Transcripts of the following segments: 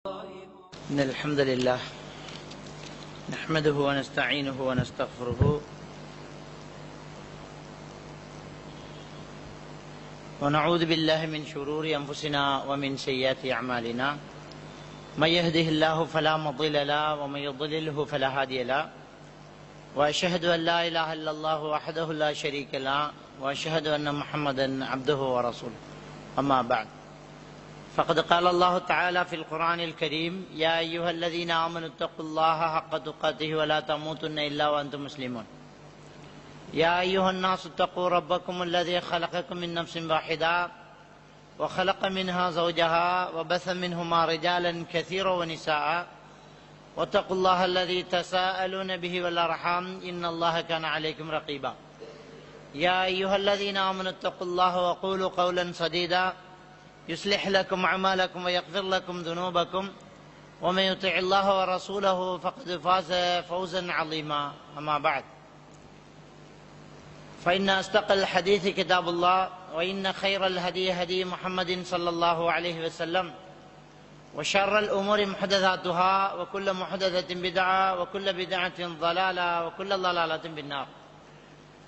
إن الحمد لله نحمده ونستعينه ونستغفره ونعوذ بالله من شرور أنفسنا ومن سيئات أعمالنا من يهده الله فلا مضل له ومن يضلله فلا هادي له وأشهد أن لا إله إلا الله وحده لا شريك له وأشهد أن محمدا عبده ورسوله أما بعد فقد قال الله تعالى في القرآن الكريم يا أيها الذين آمنوا اتقوا الله حق تقاته ولا تموتن إلا وأنتم مسلمون يا أيها الناس اتقوا ربكم الذي خلقكم من نفس واحدة وخلق منها زوجها وبث منهما رجالا كثيرا ونساء واتقوا الله الذي تساءلون به والأرحام إن الله كان عليكم رقيبا يا أيها الذين آمنوا اتقوا الله وقولوا قولا سديدا يصلح لكم أعمالكم ويغفر لكم ذنوبكم ومن يطع الله ورسوله فقد فاز فوزا عظيما أما بعد فإن أصدق الحديث كتاب الله وإن خير الهدي هدي محمد صلى الله عليه وسلم وشر الأمور محدثاتها وكل محدثة بدعة وكل بدعة ضلالة وكل ضلالة بالنار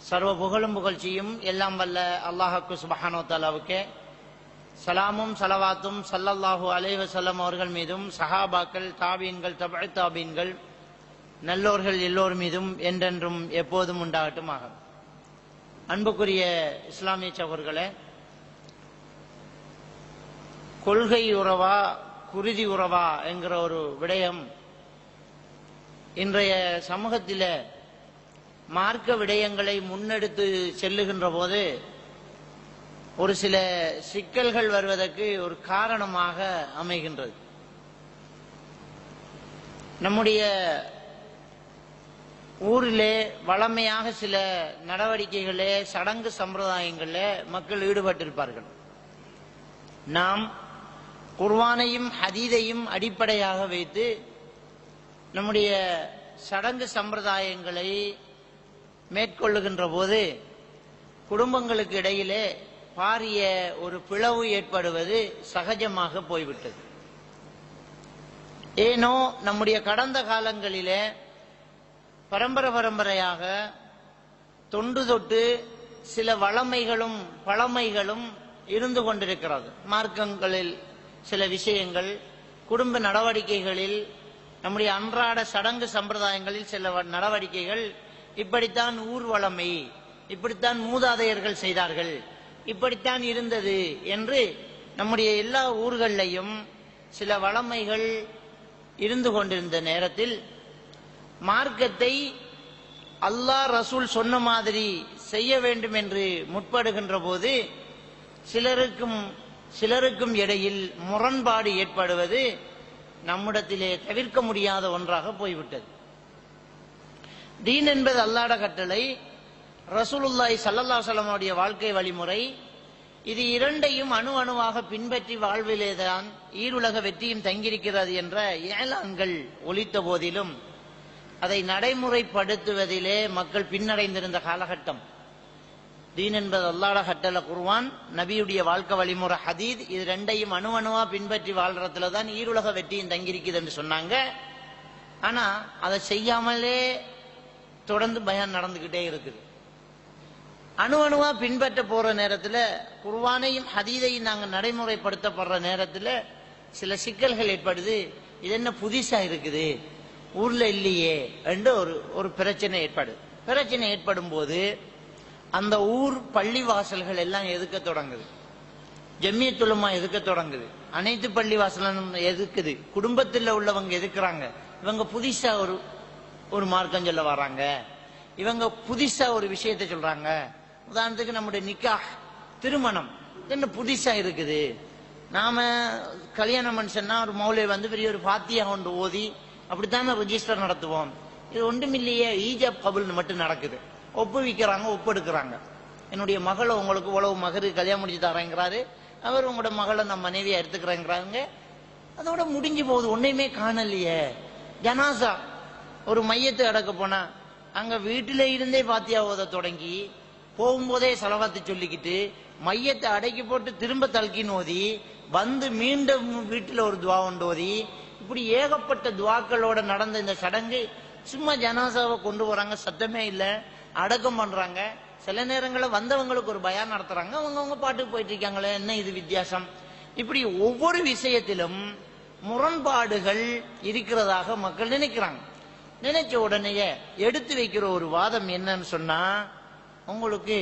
சர்வ புகழும் புகழ்ச்சியும் எல்லாம் வல்ல அல்லாஹ்வுக்கு சுப்ஹானஹு வ தஆலாவுக்கே சலாமும் சலவாத்தும் ஸல்லல்லாஹு அலைஹி வஸல்லம் அவர்கள் மீதும் சஹாபாக்கள் தாபீன்கள் தபஅ தாபீன்கள் நல்லோர்கள் எல்லோர் மீதும் என்றென்றும் எப்போதும் உண்டாகட்டுமாக. அன்புக்குரிய இஸ்லாமிய சகோதரர்களே, கொள்கை உறவா குருதி உறவா என்கிற ஒரு விடயம் இன்றைய சமூகத்தில் மார்க்க விடயங்களை முன்னெடுத்து செல்லுகின்ற போது ஒரு சில சிக்கல்கள் வருவதற்கு ஒரு காரணமாக அமைகின்றது. நம்முடைய ஊரிலே வளமையாக சில நடவடிக்கைகளே சடங்கு சம்பிரதாயங்களே மக்கள் ஈடுபட்டிருப்பார்கள். நாம் குர்ஆனையும் ஹதீதையும் அடிப்படையாக வைத்து நம்முடைய சடங்கு சம்பிரதாயங்களை மேற்கொள்ளுகின்ற போது குடும்பங்களுக்கு இடையிலே பாரிய ஒரு பிளவு ஏற்படுவது சகஜமாக போய்விட்டது. ஏனோ நம்முடைய கடந்த காலங்களிலே பரம்பரையாக தொண்டு தொட்டு சில வளமைகளும் பழமைகளும் இருந்து கொண்டிருக்கிறது. மார்க்கங்களில் சில விஷயங்கள், குடும்ப நடவடிக்கைகளில், நம்முடைய அன்றாட சடங்கு சம்பிரதாயங்களில் சில நடவடிக்கைகள் இப்படித்தான் ஊர் வளமை, இப்படித்தான் மூதாதையர்கள் செய்தார்கள், இப்படித்தான் இருந்தது என்று நம்முடைய எல்லா ஊர்களையும் சில வளமைகள் இருந்து கொண்டிருந்த நேரத்தில் மார்க்கத்தை அல்லாஹ் ரசூல் சொன்ன மாதிரி செய்ய வேண்டும் என்று முற்படுகின்ற போது சிலருக்கும் இடையில் முரண்பாடு ஏற்படுவது நம்மிடத்திலே தவிர்க்க முடியாத ஒன்றாக போய்விட்டது. தீன் என்பது அல்லாஹ்வுடைய கட்டளை, ரசூலுல்லாஹி ஸல்லல்லாஹு அலைஹி வஸல்லம் உடைய வாழ்க்கை வழிமுறை. இது இரண்டையும் அணுவாக பின்பற்றி வாழ்விலேதான் ஈருலக வெற்றியும் தங்கியிருக்கிறது என்ற ஏலான்கள் ஒலித்த போதிலும் அதை நடைமுறைப்படுத்துவதிலே மக்கள் பின்னடைந்திருந்த காலகட்டம். தீன் என்பது அல்லாஹ்வுடைய கட்டளை குர்ஆன், நபியுடைய வாழ்க்கை வழிமுறை ஹதீத், இது ரெண்டையும் அணுவா பின்பற்றி வாழ்றதுல தான் ஈருலக வெற்றியும் தங்கியிருக்குது என்று சொன்னாங்க. ஆனா அதை செய்யாமலே தொடர்ந்து பயான் நடந்துகிட்டே இருக்குது. அணுவா பின்பற்ற போற நேரத்தில் குர்ஆனையும் ஹதீதையும் நாங்கள் நடைமுறைப்படுத்தப்படுற நேரத்தில் சில சிக்கல்கள் ஏற்படுது. இது என்ன புதுசா இருக்குது, ஊர்ல இல்லையே என்று ஒரு பிரச்சனை ஏற்படும் போது அந்த ஊர் பள்ளிவாசல்கள் எல்லாம் எதுக்க தொடங்குது, ஜம்மியத் உலமா எதுக்க தொடங்குது, அனைத்து பள்ளிவாசலும் எதுக்குது, குடும்பத்தில் உள்ளவங்க எதுக்குறாங்க, இவங்க புதுசா ஒரு மார்க்கம் சொல்ல வர்றாங்க, இவங்க புதுசா ஒரு விஷயத்தை சொல்றாங்க. உதாரணத்துக்கு நம்முடைய நிக்காஹ் திருமணம் என்ன புதுசா இருக்குது, நாம கல்யாண மனுஷன்னா ஒரு மௌலவி வந்து பெரிய ஒரு ஃபாத்தியா கொண்டு ஓதி அப்படித்தானே ரெஜிஸ்டர் நடத்துவோம். இது ஒன்றுமில்லையே, ஈஜாப் கபுல் மட்டும் நடக்குது, ஒப்புவிக்கிறாங்க, ஒப்பெடுக்கிறாங்க. என்னுடைய மகளை உங்களுக்கு உழவு மகரு கல்யாணம் முடிச்சு தரேங்கிறாரு, அவர் உங்களோட மகளை நம்ம மனைவியா எடுத்துக்கிறேங்கிறாங்க. அதோட முடிஞ்சு போகுது, ஒன்னையுமே காணலையே. ஜனாசா ஒரு மையத்தை அடக்க போனா அங்க வீட்டில இருந்தே பாத்தியா ஓத தொடங்கி போகும்போதே செலவாத்து சொல்லிக்கிட்டு மையத்தை அடக்கி போட்டு திரும்ப தல்கின்னு ஓதி வந்து மீண்டும் வீட்டில் ஒரு துவா ஒன்று ஓதி இப்படி ஏகப்பட்ட துவாக்களோட நடந்த இந்த சடங்கு சும்மா ஜனாசாவை கொண்டு வராங்க, சத்தமே இல்லை, அடக்கம் பண்றாங்க. சில நேரங்களில் வந்தவங்களுக்கு ஒரு பயான் நடத்துறாங்க, அவங்க பாட்டுக்கு போயிட்டு இருக்காங்களே, என்ன இது வித்தியாசம்? இப்படி ஒவ்வொரு விஷயத்திலும் முரண்பாடுகள் இருக்கிறதாக மக்கள் நினைக்கிறாங்க. நினைச்ச உடனேயே எடுத்து வைக்கிற ஒரு வாதம் என்னன்னு சொன்னா, உங்களுக்கு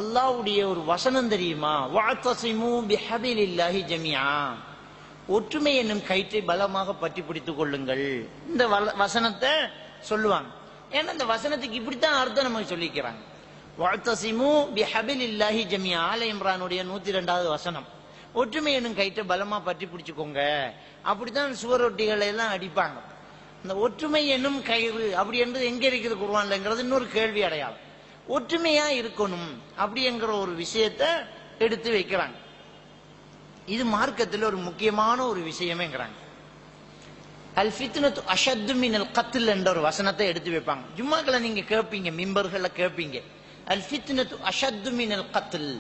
அல்லாஹ்வுடைய ஒரு வசனம் தெரியுமா? வஅத்தஸிமு பிஹபிலில்லாஹி ஜமீஆ, ஒற்றுமை என்னும் கயிற்றை பலமாக பற்றி பிடித்துக் கொள்ளுங்கள். இந்த வசனத்தை சொல்லுவாங்க. ஏன்னா இந்த வசனத்துக்கு இப்படித்தான் அர்த்தம் நமக்கு சொல்லிக்கிறாங்க. வஅத்தஸிமு பிஹபிலில்லாஹி ஜமீஆ, ஆல இம்ரானுடைய 102வது வசனம். ஒற்றுமை என்னும் கயிற்றை பலமா பற்றி பிடிச்சுக்கோங்க. அப்படித்தான் சுவரொட்டிகளை எல்லாம் அடிப்பாங்க. இந்த ஒற்றுமை என்னும் கயிறு அப்படி என்பது எங்க இருக்குது குர்ஆன்லங்கிறது இன்னொரு கேள்வி அடையாளம். ஒற்றுமையா இருக்கணும் அப்படிங்கிற ஒரு விஷயத்தை எடுத்து வைக்கிறாங்க. இது மார்க்கத்தில் ஒரு முக்கியமான ஒரு விஷயமேங்கிறாங்க. அல் ஃபித்னத்து அஷத்து மினல் கத்ல் என்ற ஒரு வசனத்தை எடுத்து வைப்பாங்க. ஜும்மாக்களை நீங்க கேட்பீங்க, மிம்பர்களை கேட்பீங்க. அல் ஃபித்னத்து அஷத்து மினல் கத்ல்,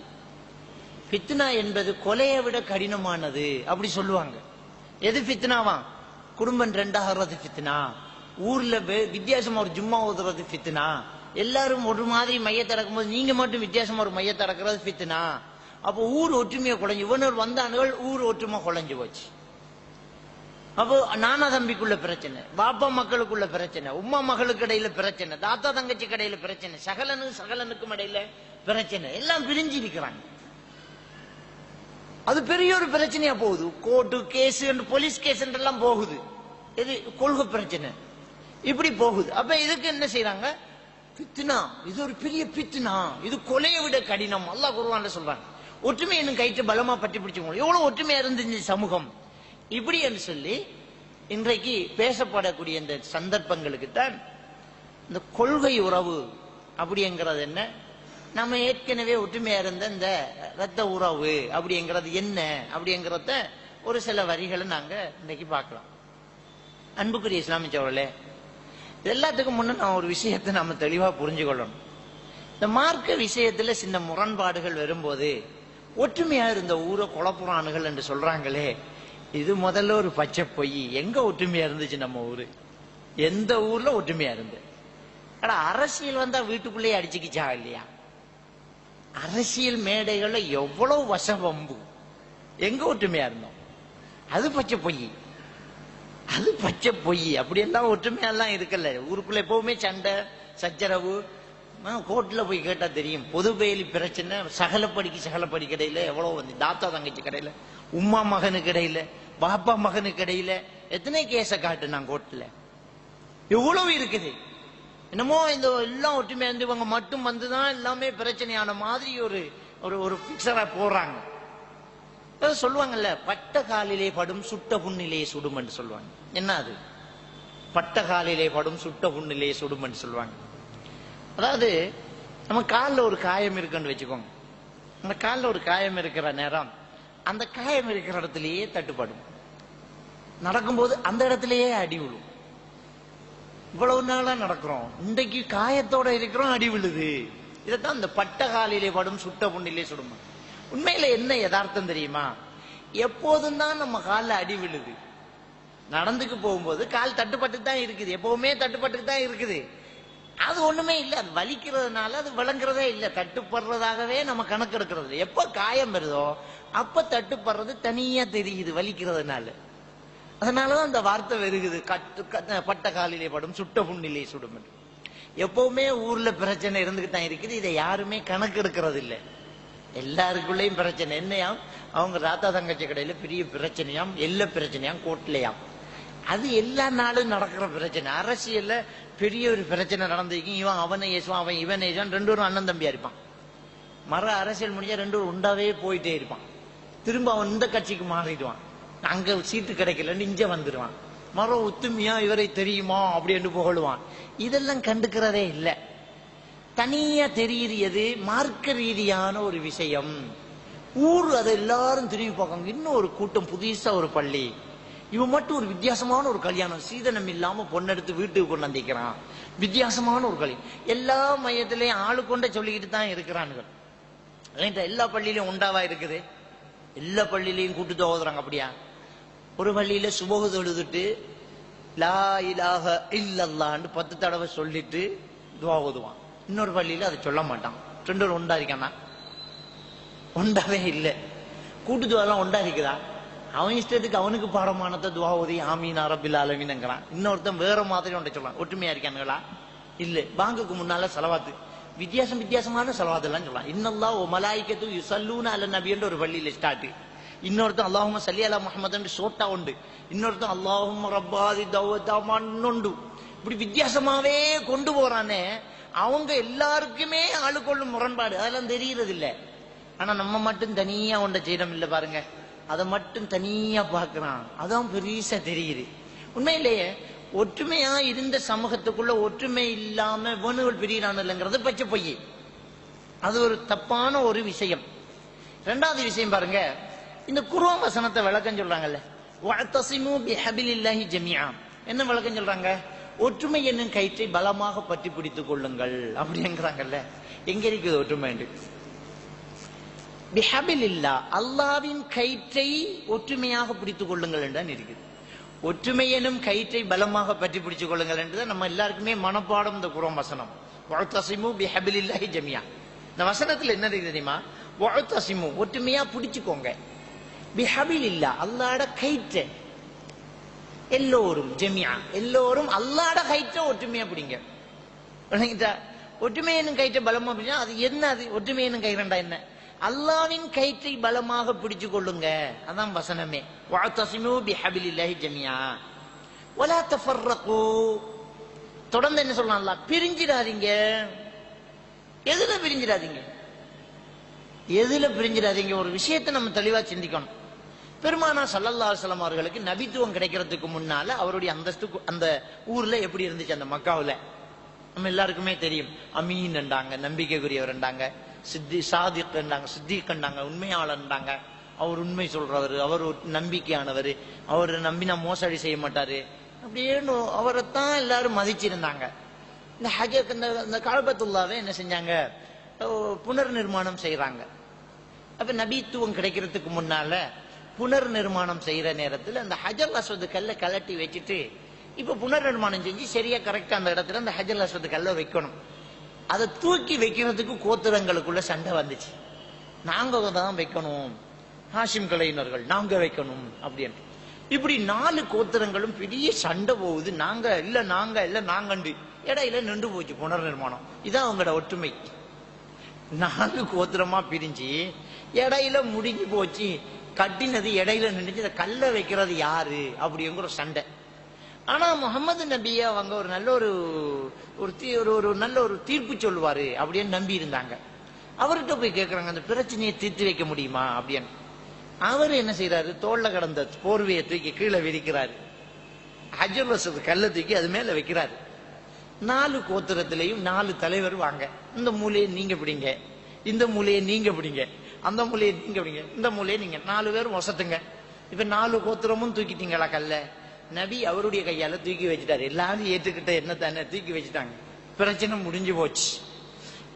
ஃபித்னா என்பது கொலையை விட கடினமானது அப்படி சொல்லுவாங்க. எது ஃபித்னாவா? குடும்பம் ரெண்டாகிறது ஃபித்னா, ஊர்ல வித்தியாசமா ஒரு ஜும்மா ஓதுறது ஃபித்னா, எல்லாரும் ஒரு மாதிரி மையத்தை அடக்கும் போது நீங்க மட்டும் வித்தியாசமா ஒரு மையத்தை அடக்கிறது ஃபித்னா. அப்போ ஊர் ஒற்றுமையை குலைஞ்சு, இவனர் வந்தானுகள் ஊர் ஒற்றுமை குலைஞ்சு போச்சு. அப்போ நானா தம்பிக்குள்ள பிரச்சனை, பாப்பா மக்களுக்குள்ள பிரச்சனை, உம்மா மகளுக்கு இடையில பிரச்சனை, தாத்தா தங்கச்சி கடையில பிரச்சனை, சகலனுக்கும் இடையில பிரச்சனை, எல்லாம் பிரிஞ்சு இருக்கிறாங்க. அது பெரிய ஒரு பிரச்சனையா போகுது. கோர்ட்டு கேஸ், போலீஸ் கேஸ் எல்லாம் போகுது. இது கொள்கை பிரச்சனை இப்படி போகுது. அப்ப இதுக்கு என்ன செய்யறாங்க? பித்னா, இது ஒரு பெரிய பித்னா, இது கொலையை விட கடினம். அல்லாஹ் குர்ஆன்ல சொல்றாங்க, ஒற்றுமை என்னும் கயிற்று பலமா பற்றி பிடிச்சுக்கோங்க. எவ்வளவு ஒற்றுமையா இருந்துச்சு சமூகம் இப்படி என்று சொல்லி இன்றைக்கு பேசப்படக்கூடிய இந்த சந்தர்ப்பங்களுக்கு தான் இந்த கொள்கை உறவு அப்படிங்கிறது என்ன, நம்ம ஏற்கனவே ஒற்றுமையா இருந்த இந்த ரத்த உறவு அப்படிங்கிறது என்ன அப்படிங்கிறத ஒரு சில வரிகளை நாங்க இன்னைக்கு பார்க்கலாம். அன்புக்குரிய இஸ்லாமிய சகோதரர்களே, எல்லாத்துக்கும் முன்ன நான் ஒரு விஷயத்தை நம்ம தெளிவா புரிஞ்சு கொள்ளணும். இந்த மார்க்க விஷயத்துல சின்ன முரண்பாடுகள் வரும்போது ஒற்றுமையா இருந்த ஊரை குழப்புறானுகள் என்று சொல்றாங்களே, இது முதல்ல ஒரு பச்சை பொய். எங்க ஒற்றுமையா இருந்துச்சு நம்ம ஊரு? எந்த ஊர்ல ஒற்றுமையா இருந்து? ஆனா அரசியல் வந்தா வீட்டுக்குள்ளேயே அடிச்சுக்கிச்சா இல்லையா? அரசியல் மேடைகள்ல எவ்வளவு வசவம்பு, எங்க ஒற்றுமையா இருந்தோம்? அது பச்சை பொய், அது பச்சை பொய். அப்படியெல்லாம் ஒற்றுமையெல்லாம் இருக்கல. ஊருக்குள்ள எப்பவுமே சண்டை சச்சரவு. கோர்ட்ல போய் கேட்டா தெரியும். பொது பெயலி பிரச்சனை, சகலப்படி கடையில எவ்வளவு வந்து, தாத்தா தங்கச்சி கடையில, உம்மா மகனுக்கு இடையில, பாப்பா மகனுக்கு இடையில எத்தனை கேஸ காட்டு நான் கோர்ட்ல எவ்வளவு இருக்குது. என்னமோ இந்த எல்லாம் ஒற்றுமையா இருந்து இவங்க மட்டும் வந்துதான் எல்லாமே பிரச்சனையான மாதிரி ஒரு ஒரு பிக்சரா போடுறாங்க. சொல்லுவாங்கல்ல, பட்ட காலிலே படும் சுட்ட புண்ணிலே சுடும் என்று சொல்லுவாங்க. என்ன அது? பட்ட காலிலே படும் சுட்ட புண்ணிலே சுடும் என்று சொல்லுவாங்க. அதாவது நம்ம காலில் ஒரு காயம் இருக்குன்னு வச்சுக்கோங்க. அந்த காலில் ஒரு காயம் இருக்கிற நேரம் அந்த காயம் இருக்கிற இடத்திலேயே தட்டுப்படும். நடக்கும்போது அந்த இடத்திலேயே அடி விழும். இவ்வளவு நாளா நடக்கிறோம், இன்றைக்கு காயத்தோட இருக்கிறோம், அடி விழுது. இதைத்தான் இந்த பட்ட காலிலே படும் சுட்ட புண்ணிலே சுடும். உண்மையில என்ன யதார்த்தம் தெரியுமா? எப்போதும் தான் நம்ம காலில் அடி விழுது. நடந்துக்கு போகும்போது கால் தட்டுப்பட்டு தான் இருக்குது, எப்பவுமே தட்டுப்பட்டு தான் இருக்குது. அது ஒண்ணுமே இல்லை, அது வலிக்கிறதுனால அது விளங்குறதே இல்லை, தட்டுப்படுறதாகவே நம்ம கணக்கு எடுக்கிறது. எப்ப காயம் வருதோ அப்ப தட்டுப்படுறது தனியா தெரியுது வலிக்கிறதுனால. அதனாலதான் அந்த வார்த்தை வருகுது, பட்ட காலிலே படும் சுட்ட புண்ணிலே சுடும். எப்பவுமே ஊர்ல பிரச்சனை இருந்துகிட்டு தான் இருக்குது. இதை யாருமே கணக்கு எடுக்கிறது இல்லை. எல்லாருக்குள்ளேயும் பிரச்சனை. என்னையாம், அவங்க தாத்தா தங்கச்சி கடையில பெரிய பிரச்சனையாம், எல்லா பிரச்சனையாம் கோர்ட்லயாம். அது எல்லா நாளும் நடக்கிற பிரச்சனை. அரசியல்ல பெரிய ஒரு பிரச்சனை நடந்திருக்கும். இவன் அவனை ஏசுவான், அவன் இவன் ஏசுவான். ரெண்டு பேரும் அண்ணன் தம்பியா இருப்பான். அரசியல் முடிஞ்சா ரெண்டு பேரும் உண்டாவே போயிட்டே இருப்பான். திரும்ப அவன் இந்த கட்சிக்கு மாறிடுவான். அங்க சீட்டு கிடைக்கலன்னு இங்க வந்துடுவான். ஒத்துமையா இவரை தெரியுமா அப்படி என்று புகழுவான். இதெல்லாம் கண்டுக்கிறதே இல்லை. தனியா தெரியுது மார்க்க ரீதியான ஒரு விஷயம். ஊர் அதை எல்லாரும் திரும்பி பார்க்காங்க. இன்னும் ஒரு கூட்டம், புதுசா ஒரு பள்ளி, இவன் மட்டும் ஒரு வித்தியாசமான ஒரு கல்யாணம், சீதனம் இல்லாம பொண்ணெடுத்து வீட்டுக்கு கொண்டு வந்திருக்கிறான். வித்தியாசமான ஒரு கல்யாணம். எல்லா மையத்திலையும் ஆளு கொண்ட சொல்லிக்கிட்டு தான் இருக்கிறானுங்க. எல்லா பள்ளியிலும் உண்டாவா இருக்குது? எல்லா பள்ளியிலையும் கூட்டு ஓதுறாங்க. அப்படியா? ஒரு பள்ளியில சுபஹு தொழுதுட்டு லா இலாஹ இல்லல்லாஹ்னு 10 தடவை சொல்லிட்டு துவா ஓதுவான். இன்னொரு பள்ளியில அதை சொல்ல மாட்டான். ரெண்டு பேரும் ஒண்டா இருக்கானா? ஒண்டாவே இல்லை. கூட்டு துவாலாம் ஒண்டா இருக்குதா? அவன் இஷ்டத்துக்கு அவனுக்கு பாடமானத்தை துவா ஓதி ஆமீன் ரப்பில் ஆலமீன்ங்கிறான். இன்னொருத்தன் வேற மாதிரி ஒன்றை சொல்றான். ஒற்றுமையா இருக்கானுங்களா? இல்ல. பாங்குக்கு முன்னால சலவாத்து வித்தியாசமான சலவாத்து எல்லாம் சொல்லலாம். இன்னல்லாஹ் வ மலாயிகத்து யுஸல்லூன அலன் நபின்ற ஒரு பள்ளியில ஸ்டார்ட். இன்னொருத்தன் அல்லாஹும்ம ஸல்லி அலா முஹம்மதுன்னு சோட்டா உண்டு. இன்னொருத்தன் அல்லாஹும்ம ரப்பாதி தவதமான்னு. இப்படி வித்தியாசமாவே கொண்டு போறானே, அவங்க எல்லாருக்குமே ஆளுக்கொள்ளும் முரண்பாடு. அதெல்லாம் தெரியறது இல்லை. ஆனா நம்ம மட்டும் தனியா ஒன்றை செய்யறோம் இல்ல பாருங்க. அதை மட்டும் தனியா பாக்குறான். அதான் பெருசா தெரியுது. உண்மையிலேயே ஒற்றுமையா இருந்த சமூகத்துக்குள்ள ஒற்றுமை இல்லாம வேணுகள் பிரியிறான் இல்லைங்கிறது பச்சை பொய். அது ஒரு தப்பான ஒரு விஷயம். ரெண்டாவது விஷயம் பாருங்க, இந்த குர்ஆன் வசனத்தை விளக்கம் சொல்றாங்கல்ல, வஅத்தஸிமு பிஹபிலில்லாஹி ஜமீஆ. என்ன விளக்கம் சொல்றாங்க? ஒற்றுமை என்னும் கயிற்றை பலமாக பற்றி பிடித்துக் கொள்ளுங்கள் அப்படிங்கிறாங்கல்ல. எங்க இருக்குது ஒற்றுமை? பிஹபிலில்லா, அல்லாஹ்வின் கயிற்றை ஒற்றுமையாக பிடித்துக் கொள்ளுங்கள் என்றுதான் இருக்குது. ஒற்றுமை எனும் கயிற்றை பலமாக பற்றி பிடித்துக் கொள்ளுங்கள் என்றுதான் நம்ம எல்லாருக்குமே மனப்பாடம் இந்த குர்ஆன் வசனம். வஅத்தஸிமு பிஹபிலில்லாஹி ஜமீஆ. இந்த வசனத்துல என்ன இருக்குது தெரியுமா? வஅத்தஸிமு, ஒற்றுமையா பிடிச்சுக்கோங்க. பிஹபிலில்லா, அல்லாஹ்வோட கயிற்றை. எல்லோரும் ஜமீஆ, எல்லோரும் அல்லாஹ்வோட கயிற்றை ஒற்றுமையா பிடிங்க. ஒற்றுமை எனும் கயிற்றை பலமா பிடிச்சா அது என்ன? அது ஒற்றுமை எனும் கயிறுண்டா என்ன? அல்லாஹ்வின் கயிற்றை பலமாக பிடிச்சு கொள்ளுங்க. அதான் வசனமே. வஅத்தஸிமு பிஹபிலில்லாஹி ஜமீஆ வலா தஃபர்ரகு. தொடர்ந்து என்ன சொல்றான் அல்லாஹ்? பிரிஞ்சிடாதீங்க. எதுல பிரிஞ்சிடாதீங்க? எதுல பிரிஞ்சிடாதீங்க? ஒரு விஷயத்தை நம்ம தெளிவா சிந்திக்கணும். பெருமானார் ஸல்லல்லாஹு அலைஹி வஸல்லம் அவர்களுக்கு நபித்துவம் கிடைக்கிறதுக்கு முன்னால அவருடைய அந்தஸ்து அந்த ஊர்ல எப்படி இருந்துச்சு? அந்த மக்காவுல நம்ம எல்லாருக்குமே தெரியும். அமீன் என்றாங்க, நம்பிக்கைக்குரியவர் என்றாங்க. சாதிக் என்றாங்க, சித்திக் என்றாங்க, உண்மையாளர் என்றாங்க. அவர் உண்மை சொல்றவர், அவர் நம்பிக்கையானவர், அவர் நம்பினா மோசடி செய்ய மாட்டாரு அப்படியே அவரைத்தான் எல்லாரும் மதிச்சிருந்தாங்க. இந்த ஹஜ்ஜுக்கு இந்த கஅபத்துல்லாவை என்ன செஞ்சாங்க? புனர் நிர்மாணம் செய்யறாங்க. அப்ப நபித்துவம் கிடைக்கிறதுக்கு முன்னால புனர் நிர்மாணம் செய்யற நேரத்தில் அந்த ஹஜர் அஸ்வத் கல்லை கலட்டி வச்சுட்டு இப்ப புனர் நிர்மாணம் செஞ்சு சரியா கரெக்டா அந்த இடத்துல அந்த ஹஜர் அஸ்வத் கல்லை வைக்கணும். அதை தூக்கி வைக்கிறதுக்கு கோத்திரங்களுக்குள்ள சண்டை வந்துச்சு. நாங்க தான் வைக்கணும், ஹாஷிம் கலையினர்கள் நாங்க வைக்கணும் அப்படின்னு. இப்படி 4 கோத்திரங்களும் பெரிய சண்டை போகுது. நாங்க இல்ல, நாங்க இல்ல, நாங்கண்டு இடையில நின்று போச்சு புனர் நிர்மாணம். இதான் அவங்களோட ஒற்றுமை. 4 கோத்திரமா பிரிஞ்சு இடையில முடிஞ்சு போச்சு. கட்டினது இடையில நின்று அதை கல்ல வைக்கிறது யாரு அப்படிங்கிற சண்டை. ஆனா முகமது நபியை அவங்க ஒரு நல்ல ஒரு நல்ல ஒரு தீர்ப்பு சொல்லுவாரு அப்படின்னு நம்பி இருந்தாங்க. அவர்கிட்ட போய் கேட்கறாங்க, அந்த பிரச்சனையை தீர்த்து வைக்க முடியுமா அப்படின்னு. அவர் என்ன செய்யறாரு? தோல்ல கடந்த போர்வையை தூக்கி கீழே விரிக்கிறாரு. ஹஜ்ஜுல் அஸ்வத் கல்லை தூக்கி அது மேல வைக்கிறாரு. 4 கோத்திரத்திலையும் 4 தலைவர் வாங்க, இந்த மூலையை நீங்க பிடிங்க, இந்த மூலையை நீங்க பிடிங்க, அந்த மூலையை நீங்க பிடிங்க, இந்த மூலையை நீங்க 4 பேரும் வசத்துங்க. இப்ப 4 கோத்திரமும் தூக்கிட்டீங்களா கல்ல? நபி அவருடைய கையால தூக்கி வச்சுட்டாரு. எல்லாரும் ஏற்றுக்கிட்ட என்ன தானே தூக்கி வச்சுட்டாங்க. பிரச்சனை முடிஞ்சு போச்சு.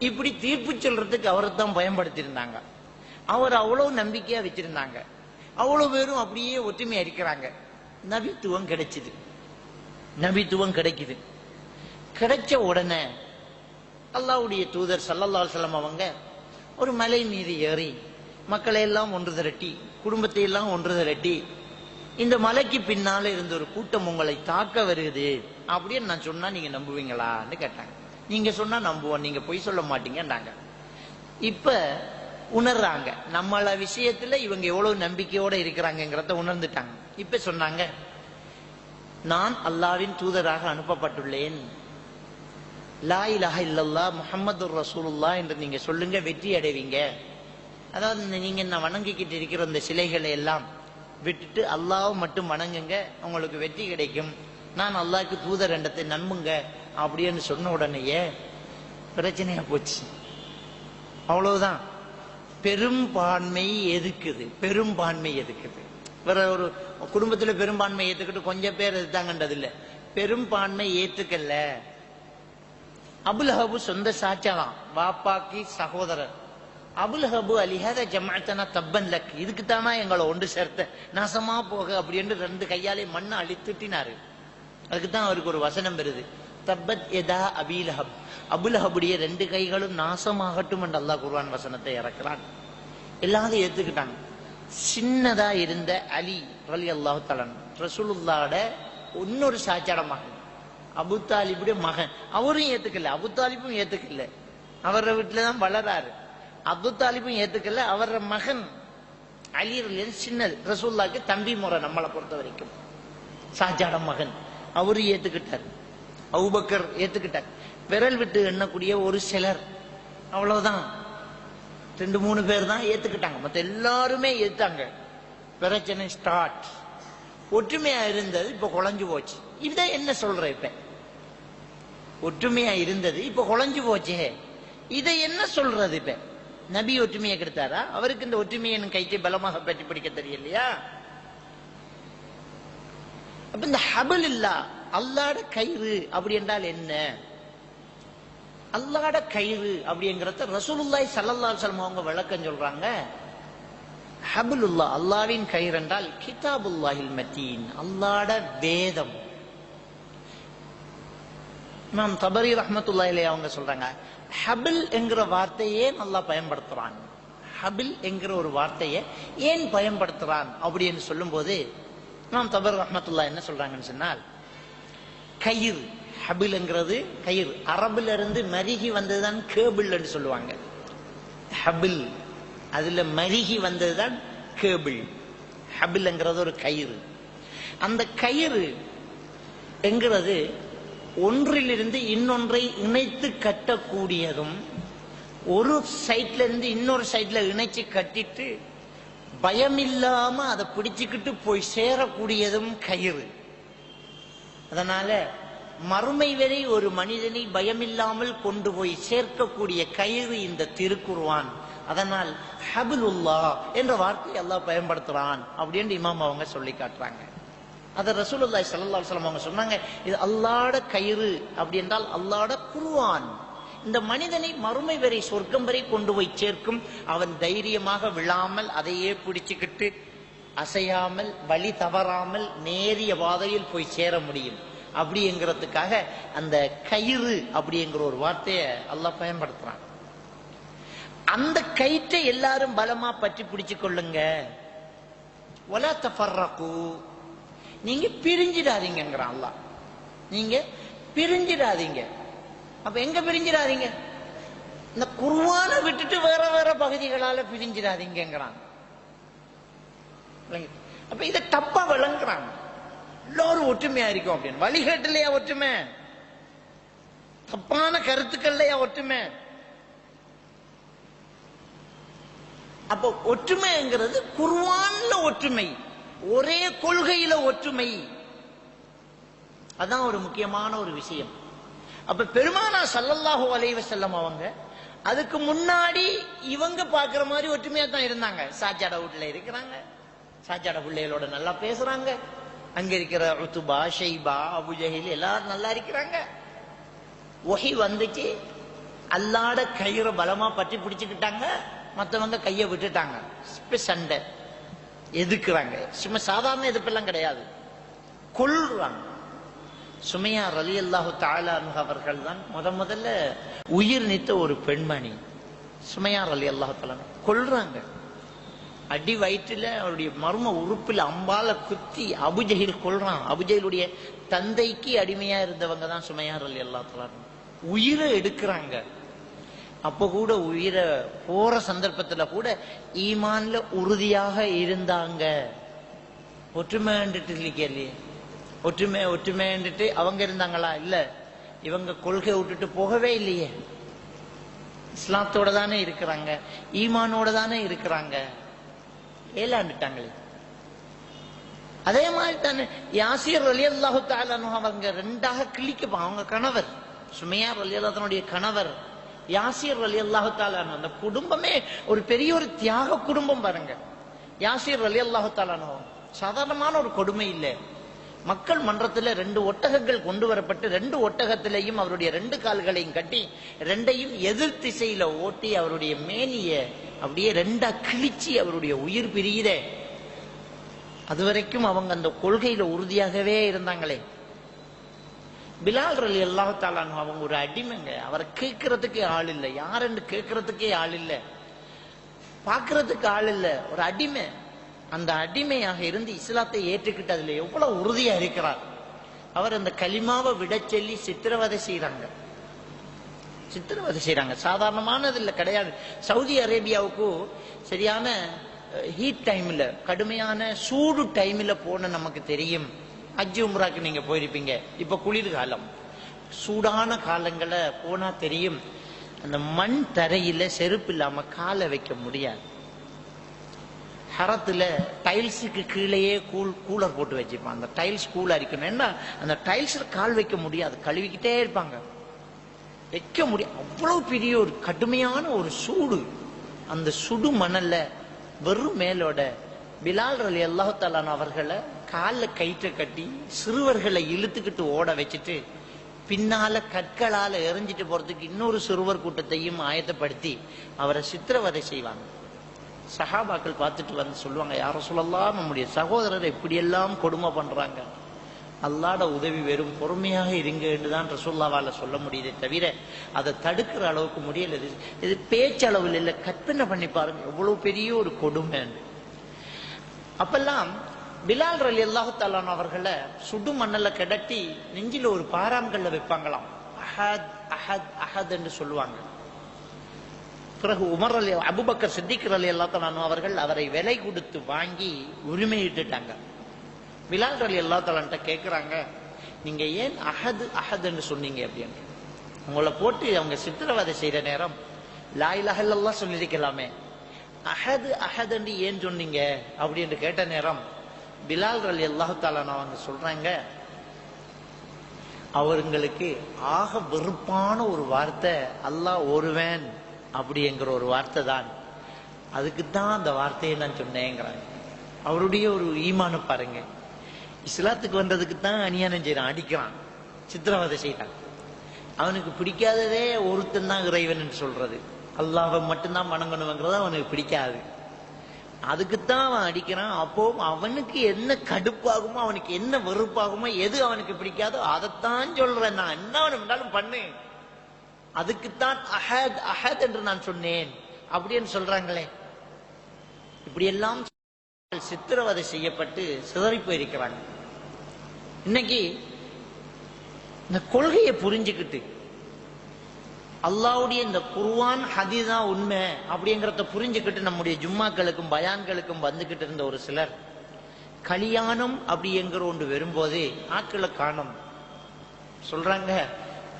இப்படி தீர்ப்பு சொல்றதுக்கு அவரை தான் பயன்படுத்தியிருந்தாங்க. அவர் அவ்வளவு நம்பிக்கையா வச்சிருந்தாங்க. அவ்வளவு பேரும் அப்படியே ஒற்றுமையா இருக்கிறாங்க. நபித்துவம் கிடைச்சது. நபித்துவம் கிடைக்குது. கிடைச்ச உடனே அல்லாஹ்வுடைய தூதர் ஸல்லல்லாஹு அலைஹி வஸல்லம் அவங்க ஒரு மலை மீது ஏறி மக்களை எல்லாம் ஒன்று திரட்டி, குடும்பத்தை எல்லாம் ஒன்று திரட்டி, இந்த மலைக்கு பின்னால இருந்த ஒரு கூட்டம் உங்களை தாக்க வருது அப்படின்னு நான் சொன்னா நீங்க நம்புவீங்களான்னு கேட்டாங்க. நீங்க சொன்னா நம்புவோம், நீங்க பொய் சொல்ல மாட்டீங்கன்னாங்க. இப்ப உணர்றாங்க நம்மள விஷயத்துல இவங்க எவ்வளவு நம்பிக்கையோட இருக்கிறாங்கிறத உணர்ந்துட்டாங்க. இப்ப சொன்னாங்க, நான் அல்லாஹ்வின் தூதராக அனுப்பப்பட்டுள்ளேன், லா இலாஹ இல்லல்லாஹ் முஹம்மதுர் ரசூலுல்லாஹ் என்று நீங்க சொல்லுங்க, வெற்றி அடைவீங்க. அதாவது நீங்க நான் வணங்கிக்கிட்டு இருக்கிற இந்த சிலைகளை எல்லாம் விட்டுட்டு அல்லாஹ் மட்டும் வணங்குங்க, உங்களுக்கு வெற்றி கிடைக்கும். நான் அல்லாஹ்க்கு தூதர் என்றதை நம்புங்க அப்படின்னு சொன்ன உடனேயே பிரச்சனையா போச்சு. அவ்வளவுதான். பெரும்பான்மை எதுக்குது? பெரும்பான்மை எதுக்குது? வேற ஒரு குடும்பத்துல பெரும்பான்மை ஏத்துக்கிட்டு கொஞ்சம் பேர் எதுத்தாங்கன்றது இல்ல, பெரும்பான்மை ஏத்துக்கல. அபுல் அஹபு சொந்த சாச்சாலாம், வாப்பாக்கி சகோதரர், அபுல் ஹபு அலிஹாத ஜமாத்தனா தப்பன் லக், இதுக்குத்தானா எங்களை ஒன்று சேர்த்த, நாசமா போக அப்படின்னு 2 கையாலே மண்ணை அழித்துட்டினாரு. அதுக்குத்தான் அவருக்கு ஒரு வசனம் வருது, தப்பத் எதா அபீல் ஹப், அபுல் ஹபுடைய 2 கைகளும் நாசமாகட்டும் என்று அல்லாஹ் குர்ஆன் வசனத்தை இறக்குறான். எல்லாரும் ஏத்துக்கிட்டாங்க. சின்னதா இருந்த அலி ரலியல்லாஹு தஆலா ரசூலுல்லாஹ்வோட இன்னொரு சாச்சாட மகன், அபு தாலிபுடைய மகன், அவரும் ஏத்துக்கல, அபு தாலிபும் ஏத்துக்கல, அவர வீட்டுலதான் வளராரு. அபு தாலிபும் ஏத்துக்கல, அவர மகன் அலி ரலியல்லாஹு சின்னது, ரசூலுல்லாஹ்க்கு தம்பி முறை நம்மளை பொறுத்த வரைக்கும், சாச்சாட மகன், அவரு ஏத்துக்கிட்டார். அபூபக்கர் ஏத்துக்கிட்டார். விரல் விட்டு எண்ணக்கூடிய ஒரு சிலர், அவ்வளவுதான் 2-3 பேர் தான் ஏத்துக்கிட்டாங்க, மத்த எல்லாருமே ஏத்தாங்க. பிரச்சனை ஸ்டார்ட். ஒற்றுமையா இருந்தது இப்ப குழஞ்சு போச்சு. இத என்ன சொல்ற? இப்ப ஒற்றுமையா இருந்தது இப்ப குழஞ்சு போச்சே, இதை என்ன சொல்றது? இப்ப நபி ஒற்றுமையை கெடுத்தாரா? அவருக்கு இந்த ஒற்றுமையை கைத்தை பலமாக பற்றி பிடிக்க தெரியலையா? அப்ப இந்த ஹபல் இல்லா, அல்லாட கயிறு அப்படி என்றால் என்ன? அல்லாட கயிறு அப்படிங்கறத ரசூலுல்லாஹி ஸல்லல்லாஹு அலைஹி வஸல்லம் அவங்க விளக்கம் சொல்றாங்க. ஹபலுல்லாஹ், அல்லாஹ்வின் கயிறு என்றால் கிதாபுல்லாஹில் மதீன், அல்லாட வேதம். இமாம் தபரி ரஹ்மத்துல்லாஹி அலைஹி அவங்க சொல்றாங்க, ஹபில் என்கிற வார்த்தையே நல்லா பயன்படுத்துறான். ஹபில் என்கிற ஒரு வார்த்தையை ஏன் பயன்படுத்துறான் அப்படின்னு சொல்லும் போது இமாம் தபரி ரஹ்மத்துல்லாஹி என்ன சொல்றாங்கன்னு சொன்னால், கயிறு, ஹபில்ங்கிறது கயிறு, அரபுல இருந்து மருகி வந்ததுதான் கேபிள் என்று சொல்லுவாங்க. ஹபில் அதுல மருகி வந்ததுதான் கேபிள். ஹபில்ங்கிறது ஒரு கயிறு. அந்த கயிறு என்கிறது ஒன்றிலிருந்து இன்னொன்றை இணைத்து கட்டக்கூடியதும், ஒரு சைட்ல இருந்து இன்னொரு சைட்ல இணைச்சு கட்டிட்டு பயமில்லாம அதை பிடிச்சுக்கிட்டு போய் சேரக்கூடியதும் கயிறு. அதனால மறுமை வரை ஒரு மனிதனை பயமில்லாமல் கொண்டு போய் சேர்க்கக்கூடிய கயிறு இந்த திருக்குர்ஆன். அதனால் ஹபிலுல்லாஹ் என்ற வார்த்தையை அல்லாஹ் பயன்படுத்துறான் அப்படின்னு இமாம் அவங்க சொல்லி காட்டுறாங்க. அத ரசூலுல்லாஹி ஸல்லல்லாஹு அலைஹி வஸல்லம் அவங்க சொன்னாங்க, இது அல்லாஹ்வுடைய கயிறு அப்படி என்றால் அல்லாஹ்வுடைய குர்ஆன். இந்த மனிதனை மறுமை வரை சொர்க்கம் வரை கொண்டு போய் சேர்க்கும். அவன் தைரியமாக விழாமல் அதையே பிடிச்சுக்கிட்டு அசையாமல் வழி தவறாமல் நேரிய பாதையில் போய் சேர முடியும். அப்படிங்கிறதுக்காக அந்த கயிறு அப்படிங்கிற ஒரு வார்த்தையை அல்லாஹ் பயன்படுத்துறான். அந்த கயிற்றை எல்லாரும் பலமா பற்றி பிடிச்சு கொள்ளுங்க. வலா தஃபர்ரகு, நீங்க பிரிஞ்சிடாதீங்கிறான் அல்லாஹ். நீங்க பிரிஞ்சிடாதீங்க. அப்ப எங்க பிரிஞ்சிடாதீங்க? இந்த குர்ஆனை விட்டுட்டு வேற வேற பகுதிகளால பிரிஞ்சிடாதீங்கிறான். அப்ப இதை தப்பா விளங்குறாங்க. எல்லாரும் ஒற்றுமையா இருக்கும் அப்படின்னு. வழிகாட்டுலையா ஒற்றுமை? தப்பான கருத்துக்கள்லையா ஒற்றுமை? அப்ப ஒற்றுமைங்கிறது குர்ஆன்ல ஒற்றுமை, ஒரே கொள்கையில ஒற்றுமை. அதான் ஒரு முக்கியமான ஒரு விஷயம். அப்ப பெருமானார் ஸல்லல்லாஹு அலைஹி வஸல்லம் அவங்க அதுக்கு முன்னாடி இவங்க பாக்குற மாதிரி ஒற்றுமையா தான் இருந்தாங்க. சாச்சாட வீட்டுல இருக்கிறாங்க, சாச்சாட பிள்ளைகளோட நல்லா பேசுறாங்க, அங்க இருக்கிற உத்துபா, ஷைபா, அபு ஜஹில் எல்லாரும் நல்லா இருக்கிறாங்க. வஹி வந்துச்சு, அல்லாட கயிறை பலமா பற்றி பிடிச்சுக்கிட்டாங்க, மற்றவங்க கையை விட்டுட்டாங்க. சண்டை எதுக்குறாங்க, சும்மா சாதாரண எதிர்ப்பெல்லாம் கிடையாது, கொல்றாங்க. சுமையா ரலியல்லாஹு தஆலா அன்ஹா அவர்கள் தான் முதல்ல உயிர் நீத்த ஒரு பெண்மணி. சுமையா ரலியல்லாஹு தஆலா கொல்றாங்க. அடி வயிற்றுல அவருடைய மர்ம உறுப்பில் அம்பால குத்தி அபுஜஹில் கொல்றான். அபுஜஹிலுடைய தந்தைக்கு அடிமையா இருந்தவங்க தான் சுமையா ரலியல்லாஹு தஆலா. உயிரை எடுக்கிறாங்க. அப்ப கூட உயிரை போற சந்தர்ப்பத்துல கூட ஈமான்ல உறுதியாக இருந்தாங்க. ஒற்றுமைன்ட்டு இல்லையே, ஒற்றுமைன்ட்டு அவங்க இருந்தாங்களா? இல்ல, இவங்க கொள்கை விட்டுட்டு போகவே இல்லையே. இஸ்லாத்தோட தானே இருக்கிறாங்க, ஈமானோட தானே இருக்கிறாங்க. ஏலாண்டுட்டாங்களே. அதே மாதிரி தானே யாசிர் ரலியல்லாஹு தஆலா அவங்க 2ஆக கிழிக்கப்பாங்க. அவங்க கணவர் சுமையா ரலியல்லாஹு தன்னுடைய கணவர் யாசிர் ரலியல்லாஹு தஆலா, அந்த குடும்பமே ஒரு பெரிய ஒரு தியாக குடும்பம் பாருங்க. யாசிர் ரலியல்லாஹு தஆலா சாதாரணமான ஒரு கொடுமை இல்லை. மக்கள் மன்றத்தில் 2 ஒட்டகங்கள் கொண்டு வரப்பட்டு 2 ஒட்டகத்திலையும் அவருடைய 2 கால்களையும் கட்டி 2ஐயும் எதிர் திசையில ஓட்டி அவருடைய மேனிய அப்படியே 2ஆ கிழிச்சி அவருடைய உயிர் பிரியுதே. அதுவரைக்கும் அவங்க அந்த கொள்கையில உறுதியாகவே இருந்தாங்களே. பிலால் ரலியல்லாஹு தஆலா அன்ஹு அவங்க ஒரு அடிமைங்க. அவரை கேட்கறதுக்கே ஆள் இல்லை, யாருன்னு கேட்கறதுக்கே ஆள் இல்லை, பார்க்கறதுக்கு ஆள் இல்லை, ஒரு அடிமை. அந்த அடிமையாக இருந்து இஸ்லாத்தை ஏற்றுக்கிட்டு அதுல எவ்வளவு உறுதியா இருக்கிறார். அவர் அந்த கலிமாவை விட சொல்லி சித்திரவதை செய்யறாங்க. சாதாரணமானது இல்லை, கிடையாது. சவுதி அரேபியாவுக்கு சரியான ஹீட் டைம்ல, கடுமையான சூடு டைம்ல போன நமக்கு தெரியும். ஹஜ் உம்ராக்கு நீங்க போயிருப்பீங்க. இப்ப குளிர்காலம், சூடான காலங்களை போனா தெரியும். அந்த மண் தரையில செருப்பு இல்லாம காலை வைக்க முடியாது. ஹரத்துல டைல்ஸுக்கு கீழேயே கூலர் போட்டு வச்சுப்பான். அந்த டைல்ஸ் கூலா இருக்கணும். என்ன, அந்த டைல்ஸ்ல கால் வைக்க முடியாது, கழுவிக்கிட்டே இருப்பாங்க, வைக்க முடியும். அவ்வளவு பெரிய ஒரு கடுமையான ஒரு சூடு. அந்த சுடு மணல்ல வெறும் மேலோட பிலால் ரலியல்லாஹு தஆலா அவர்களை காலில் கயிற்ற கட்டி சிறுவர்களை இழுத்துக்கிட்டு ஓட வச்சுட்டு பின்னால கற்களால எறிஞ்சிட்டு போறதுக்கு இன்னொரு சிறுவர் கூட்டத்தையும் ஆயத்தப்படுத்தி அவரை சித்திரவதை செய்வாங்க. சஹாபாக்கள் பார்த்துட்டு வந்து சொல்லுவாங்க, யா ரசூலல்லாஹ், நம்முடைய சகோதரர் எப்படியெல்லாம் கொடுமை பண்றாங்க, அல்லாஹ்ட உதவி வெறும் பொறுமையாக இருங்க என்றுதான் ரசூலுல்லாஹ்வால சொல்ல முடியுதே தவிர அதை தடுக்கிற அளவுக்கு முடியல. இது பேச்சளவில் இல்லை, கற்பனை பண்ணி பாருங்க எவ்வளவு பெரிய ஒரு கொடுமை. அப்பெல்லாம் பிலால் ரலியல்லாஹு தஆலா அவர்களை சுடு மண்ணல கிடட்டி நெஞ்சில ஒரு பாராங்கல்ல வைப்பாங்களாம். அஹத் அஹத் அஹத் என்று சொல்லுவாங்க. பிறகு உமர் அலி அபூபக்கர் சித்திக் ரலியல்லாஹு தஆலா அவர்கள் அவரை விலை கொடுத்து வாங்கி உரிமையிட்டுட்டாங்க. பிலால் ரலியல்லாஹு தஆலா கேட்கிறாங்க, நீங்க ஏன் அஹத் அஹத் என்று சொன்னீங்க அப்படின்னு. உங்களை போட்டு அவங்க சித்திரவதை செய்யற நேரம் லா இலாஹ இல்லல்லாஹ் சொல்லிருக்கலாமே, அஹது அஹத் என்று ஏன் சொன்னீங்க அப்படின்னு கேட்ட நேரம் பிலால் ரலியல்லாஹு தஆலா அவங்க சொல்றாங்க, அவங்களுக்கு ஆக வெறுப்பான ஒரு வார்த்தை அல்லாஹ் ஒருவன் அப்படிங்கிற ஒரு வார்த்தை தான், அதுக்குத்தான் அந்த வார்த்தையை நான் சொன்னேங்கிறாங்க. அவருடைய ஒரு ஈமானு பாருங்க. இஸ்லாத்துக்கு வந்ததுக்கு தான் அநியாயம் செய்யறான், அடிக்கிறான், சித்திரவதை செய்யறான். அவனுக்கு பிடிக்காததே ஒருத்தன் தான் இறைவன் என்று சொல்றது, அல்லாஹ்வை மட்டும்தான் வணங்கணுங்கிறது அவனுக்கு பிடிக்காது. அதுக்குத்தான் அவன் அடிக்கிறான். அப்போ அவனுக்கு என்ன கடுப்பாகுமோ, அவனுக்கு என்ன வெறுப்பாகுமோ, எது அவனுக்கு பிடிக்காதோ அதைத்தான் சொல்றேன், நான் என்ன வேண்டாலும் பண்ணு, அதுக்குத்தான் அஹத் அஹத் என்று நான் சொன்னேன் அப்படின்னு சொல்றாங்களே. இப்படி எல்லாம் சித்திரவதை செய்யப்பட்டு சிதறி போயிருக்கிறாங்க. இன்னைக்கு இந்த கொள்கையை புரிஞ்சுக்கிட்டு அல்லாஹ்வுடைய இந்த குர்ஆன் ஹதீஸ் தான் உண்மை அப்படிங்கறத புரிஞ்சுக்கிட்டு நம்முடைய ஜும்மாக்களுக்கும் பயான்களுக்கும் வந்துகிட்டு இருந்த ஒரு சிலர் கல்யாணம் அப்படிங்கிற ஒன்று வரும்போது ஆட்களை காணும் சொல்றாங்க,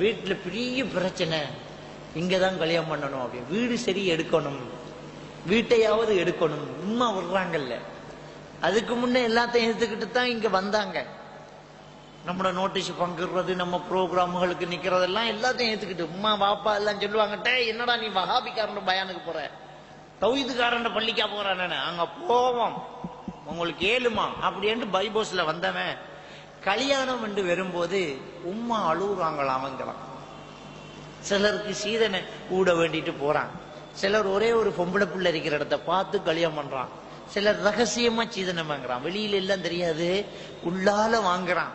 வீட்டுல பெரிய பிரச்சனை, இங்கதான் கல்யாணம் பண்ணணும், அப்படி வீடு சரி எடுக்கணும், வீட்டையாவது எடுக்கணும், உண்மை விடுறாங்கல்ல. அதுக்கு முன்ன எல்லாத்தையும் எடுத்துக்கிட்டு தான் இங்க வந்தாங்க. நம்மளோட நோட்டீஸ் பங்குறது, நம்ம ப்ரோக்ராம்களுக்கு நிக்கிறதெல்லாம் எல்லாத்தையும் ஏத்துக்கிட்டு உம்மா பாப்பா எல்லாம் சொல்லுவாங்க, என்னடா நீ வஹாபிக்காரன் பயானுக்கு போற, தௌஹீதுக்காரன் பள்ளிக்கா போறானே, அங்க போவோம் உங்களுக்கு ஏழுமா அப்படின்னு பைபோஸ்ல வந்தவன் கல்யாணம் என்று வரும்போது உம்மா அழுகுறாங்களாம். அவங்களாம் சிலருக்கு சீதனை கூட வேண்டிட்டு போறான், சிலர் ஒரே ஒரு பொம்பளை பிள்ளை இருக்கிற இடத்த பார்த்து கல்யாணம் பண்றான், சிலர் ரகசியமா சீதனை வாங்குறான், வெளியில எல்லாம் தெரியாது, உள்ளால வாங்குறான்.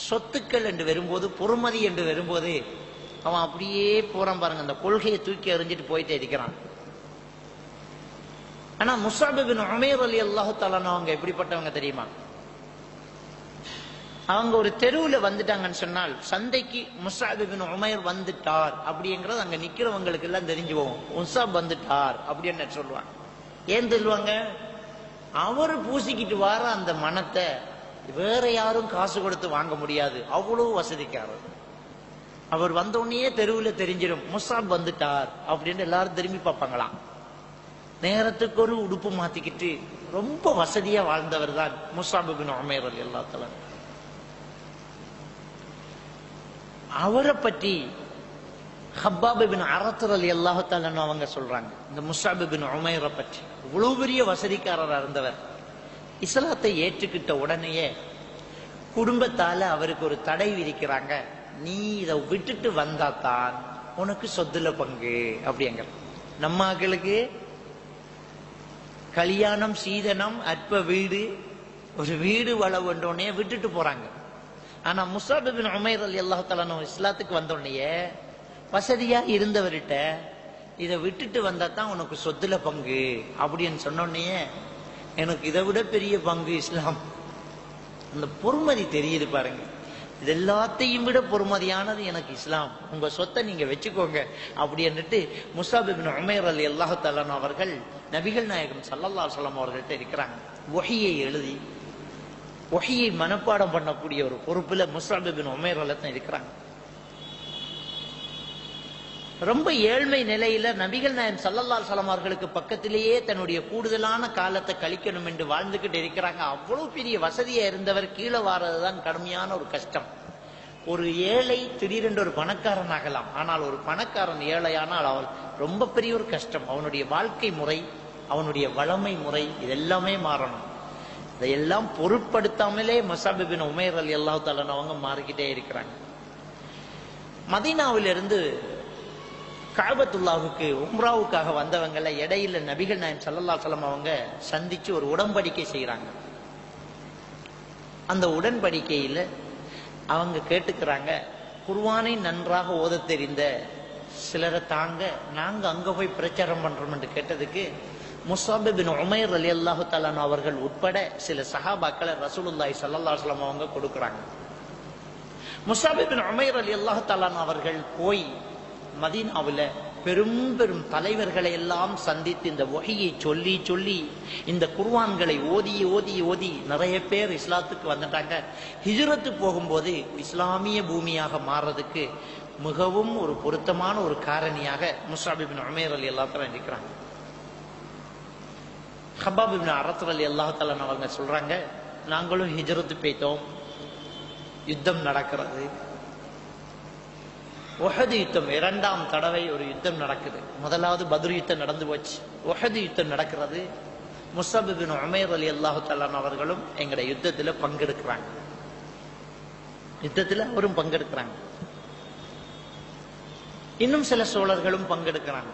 சொத்துக்கள் என்று வரும்போது, பொறுமதி என்று வரும்போது அவன் அப்படியே போறான் பாருங்க, அந்த கொள்கையை தூக்கி எறிஞ்சிட்டு போயிட்டே இருக்கிறான். ஆனா முஸ்அப் இப்னு உமைர் ரலியல்லாஹு தஆலா அவங்க எப்படிப்பட்டவங்க தெரியுமா? அவங்க ஒரு தெருவுல வந்துட்டாங்கன்னு சொன்னால், சந்தைக்கு முஸ்அப் இப்னு உமைர் வந்துட்டார் அப்படிங்கிறது அங்க நிக்கிறவங்களுக்கு எல்லாம் தெரிஞ்சு போகும். முஸ்அப் வந்துட்டார் அப்படின்னு சொல்லுவாங்க. ஏன் சொல்லுவாங்க? அவரு பூசிக்கிட்டு வர அந்த மனத்தை வேற யாரும் காசு கொடுத்து வாங்க முடியாது, அவ்வளவு வசதிக்காரர். அவர் வந்த உடனே தெருவில் தெரிஞ்சிடும் முஸ்அப் வந்துட்டார் அப்படின்னு எல்லாரும் திரும்பி பார்ப்பாங்களாம். நேரத்துக்கு ஒரு உடுப்பு மாத்திக்கிட்டு ரொம்ப வசதியா வாழ்ந்தவர் தான் முஸ்அப் இப்னு உமைர் ரலியல்லாஹு தஆலா. அவரை பற்றி ஹப்பாப் இப்னு அரத் ரலியல்லாஹு தஆலா அவங்க சொல்றாங்க, இந்த முஸ்அப் இப்னு உமைரை பற்றி இவ்வளவு பெரிய வசதிக்காரராக இருந்தவர். இஸ்லாத்தை ஏற்றுக்கிட்ட உடனேயே குடும்பத்தால அவருக்கு ஒரு தடை விதிக்கிறாங்க. நீ இதை விட்டுட்டு வந்தாதான் உனக்கு சொத்துல பங்கு அப்படிங்கிற. நம்ம ஆக்களுக்கு கல்யாணம், சீதனம், அற்ப வீடு, ஒரு வீடு வள வேண்டோடனே விட்டுட்டு போறாங்க. ஆனா முஸ்அப் இப்னு உமைர் ரலியல்லாஹு தஆலா அன்ஹு இஸ்லாத்துக்கு வந்தோடனே வசதியா இருந்தவர்கிட்ட இதை விட்டுட்டு வந்தா தான் உனக்கு சொத்துல பங்கு அப்படின்னு சொன்னோடனே எனக்கு இதை விட பெரிய பங்கு இஸ்லாம். அந்த பொறுமதி தெரியுது பாருங்க. இது எல்லாத்தையும் விட பொறுமதியானது எனக்கு இஸ்லாம். உங்க சொத்தை நீங்க வச்சுக்கோங்க அப்படின்னுட்டு முஸ்அப் இப்னு உமைர் ரலியல்லாஹு தஆலா அன்ஹு அவர்கள் நபிகள் நாயகம் ஸல்லல்லாஹு அலைஹி வஸல்லம் அவர்கள்ட்ட இருக்கிறாங்க. வஹியை எழுதி வஹியை மனப்பாடம் பண்ணக்கூடிய ஒரு பொறுப்புல முஸ்அப் இப்னு உமைர் ரலியல்லாஹு இருக்கிறாங்க. ரொம்ப ஏழ்மை நிலையில நபிகள் நாயகம் ஸல்லல்லாஹு அலைஹி வஸல்லம் அவர்களுக்கு பக்கத்திலேயே தன்னுடைய கூடுதலான காலத்தை கழிக்கணும் என்று வாழ்ந்துகிட்டு இருக்கிறாங்க. அவ்வளவு பெரிய வசதியா இருந்தவர் கீழே வாரதுதான் கடுமையான ஒரு கஷ்டம். ஒரு ஏழை திடீரென்று ஒரு பணக்காரன் ஆகலாம். ஆனால் ஒரு பணக்காரன் ஏழையானால் அவள் ரொம்ப பெரிய ஒரு கஷ்டம். அவனுடைய வாழ்க்கை முறை, அவனுடைய வளமை முறை, இதெல்லாமே மாறணும். இதையெல்லாம் பொருட்படுத்தாமலே முஸ்அப் இப்னு உமைர் ரலியல்லாஹு தஆலா அவங்க மாறிக்கிட்டே இருக்கிறாங்க. மதீனாவிலிருந்து கஅபத்துல்லாஹுக்கு உம்ராவுக்காக வந்தவங்கள இடையில நபிகள் நாயகம் ஸல்லல்லாஹு அலைஹி வஸல்லம் அவங்க சந்திச்சு ஒரு உடன்படிக்கை செய்யறாங்க. அந்த உடன்படிக்கையில அவங்க கேட்டுக்கிறாங்க, குர்ஆனை நன்றாக ஓத தெரிந்த சிலரை தாங்க, நாங்க அங்க போய் பிரச்சாரம் பண்றோம் என்று கேட்டதுக்கு முஸ்அப் இப்னு உமைர் ரலியல்லாஹு தஆலா அவர்கள் உட்பட சில சஹாபாக்களை ரசூலுல்லாஹி ஸல்லல்லாஹு அலைஹி வஸல்லம் அவங்க கொடுக்கறாங்க. முஸ்அப் இப்னு உமைர் ரலியல்லாஹு தஆலா அவர்கள் போய் மதீனாவுல பெரும் பெரும் தலைவர்களை எல்லாம் சந்தித்து இந்த வஹியை சொல்லி சொல்லி இந்த குர்ஆன்களை ஓதி ஓதி ஓதி நிறைய பேர் இஸ்லாத்துக்கு வந்துட்டாங்க. ஹிஜ்ரத்து போகும்போது இஸ்லாமிய பூமியாக மாறுறதுக்கு மிகவும் ஒரு பொருத்தமான ஒரு காரணியாக முஸ்அப் இப்னு உமைர் ரலியல்லாஹு தஆலா இருக்கிறாங்க. ஹப்பாப் இப்னு அரத் ரலியல்லாஹு தஆலா அவங்க சொல்றாங்க, நாங்களும் ஹிஜ்ரத்து போய்த்தோம். யுத்தம் நடக்கிறது. உஹது யுத்தம் இரண்டாம் தடவை ஒரு யுத்தம் நடக்குது. முதலாவது பத்ர் யுத்தம் நடந்து போச்சு. உஹது யுத்தம் நடக்கிறது. முஸ்அப் இப்னு உமைர் ரலியல்லாஹு தஆலா அவர்களும் எங்களுடைய யுத்தத்துல பங்கெடுக்கிறாங்க. யுத்தத்துல அவரும் பங்கெடுக்கிறாங்க. இன்னும் சில சோழர்களும் பங்கெடுக்கிறாங்க.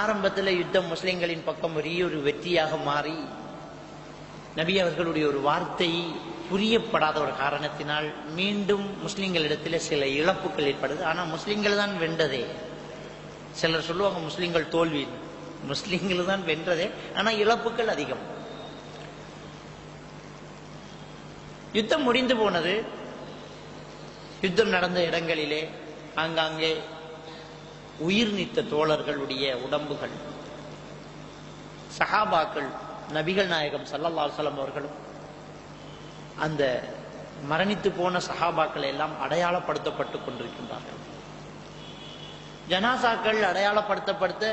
ஆரம்பத்துல யுத்தம் முஸ்லிம்களின் பக்கம் ஒரு வெற்றியாக மாறி நபி அவர்களுடைய ஒரு வார்த்தை புரியப்படாத ஒரு காரணத்தினால் மீண்டும் முஸ்லிம்களிடத்தில் சில இழப்புகள் ஏற்படுது. ஆனா முஸ்லிம்கள் தான் வென்றதே. சிலர் சொல்லுவாங்க முஸ்லிம்கள் தோல்வி, முஸ்லிம்கள் தான் வென்றதே, ஆனா இழப்புகள் அதிகம். யுத்தம் முடிந்து போனது. யுத்தம் நடந்த இடங்களிலே ஆங்காங்கே உயிர் நீத்த தோழர்களுடைய உடம்புகள், சஹாபாக்கள், நபிகள் நாயகம் ஸல்லல்லாஹு அலைஹி வஸல்லம் அவர்களும் அந்த மரணித்து போன சஹாபாக்கள் எல்லாம் அடையாளப்படுத்தப்பட்டு கொண்டிருக்கின்றார்கள். ஜனாசாக்கள் அடையாளப்படுத்தப்படுத்த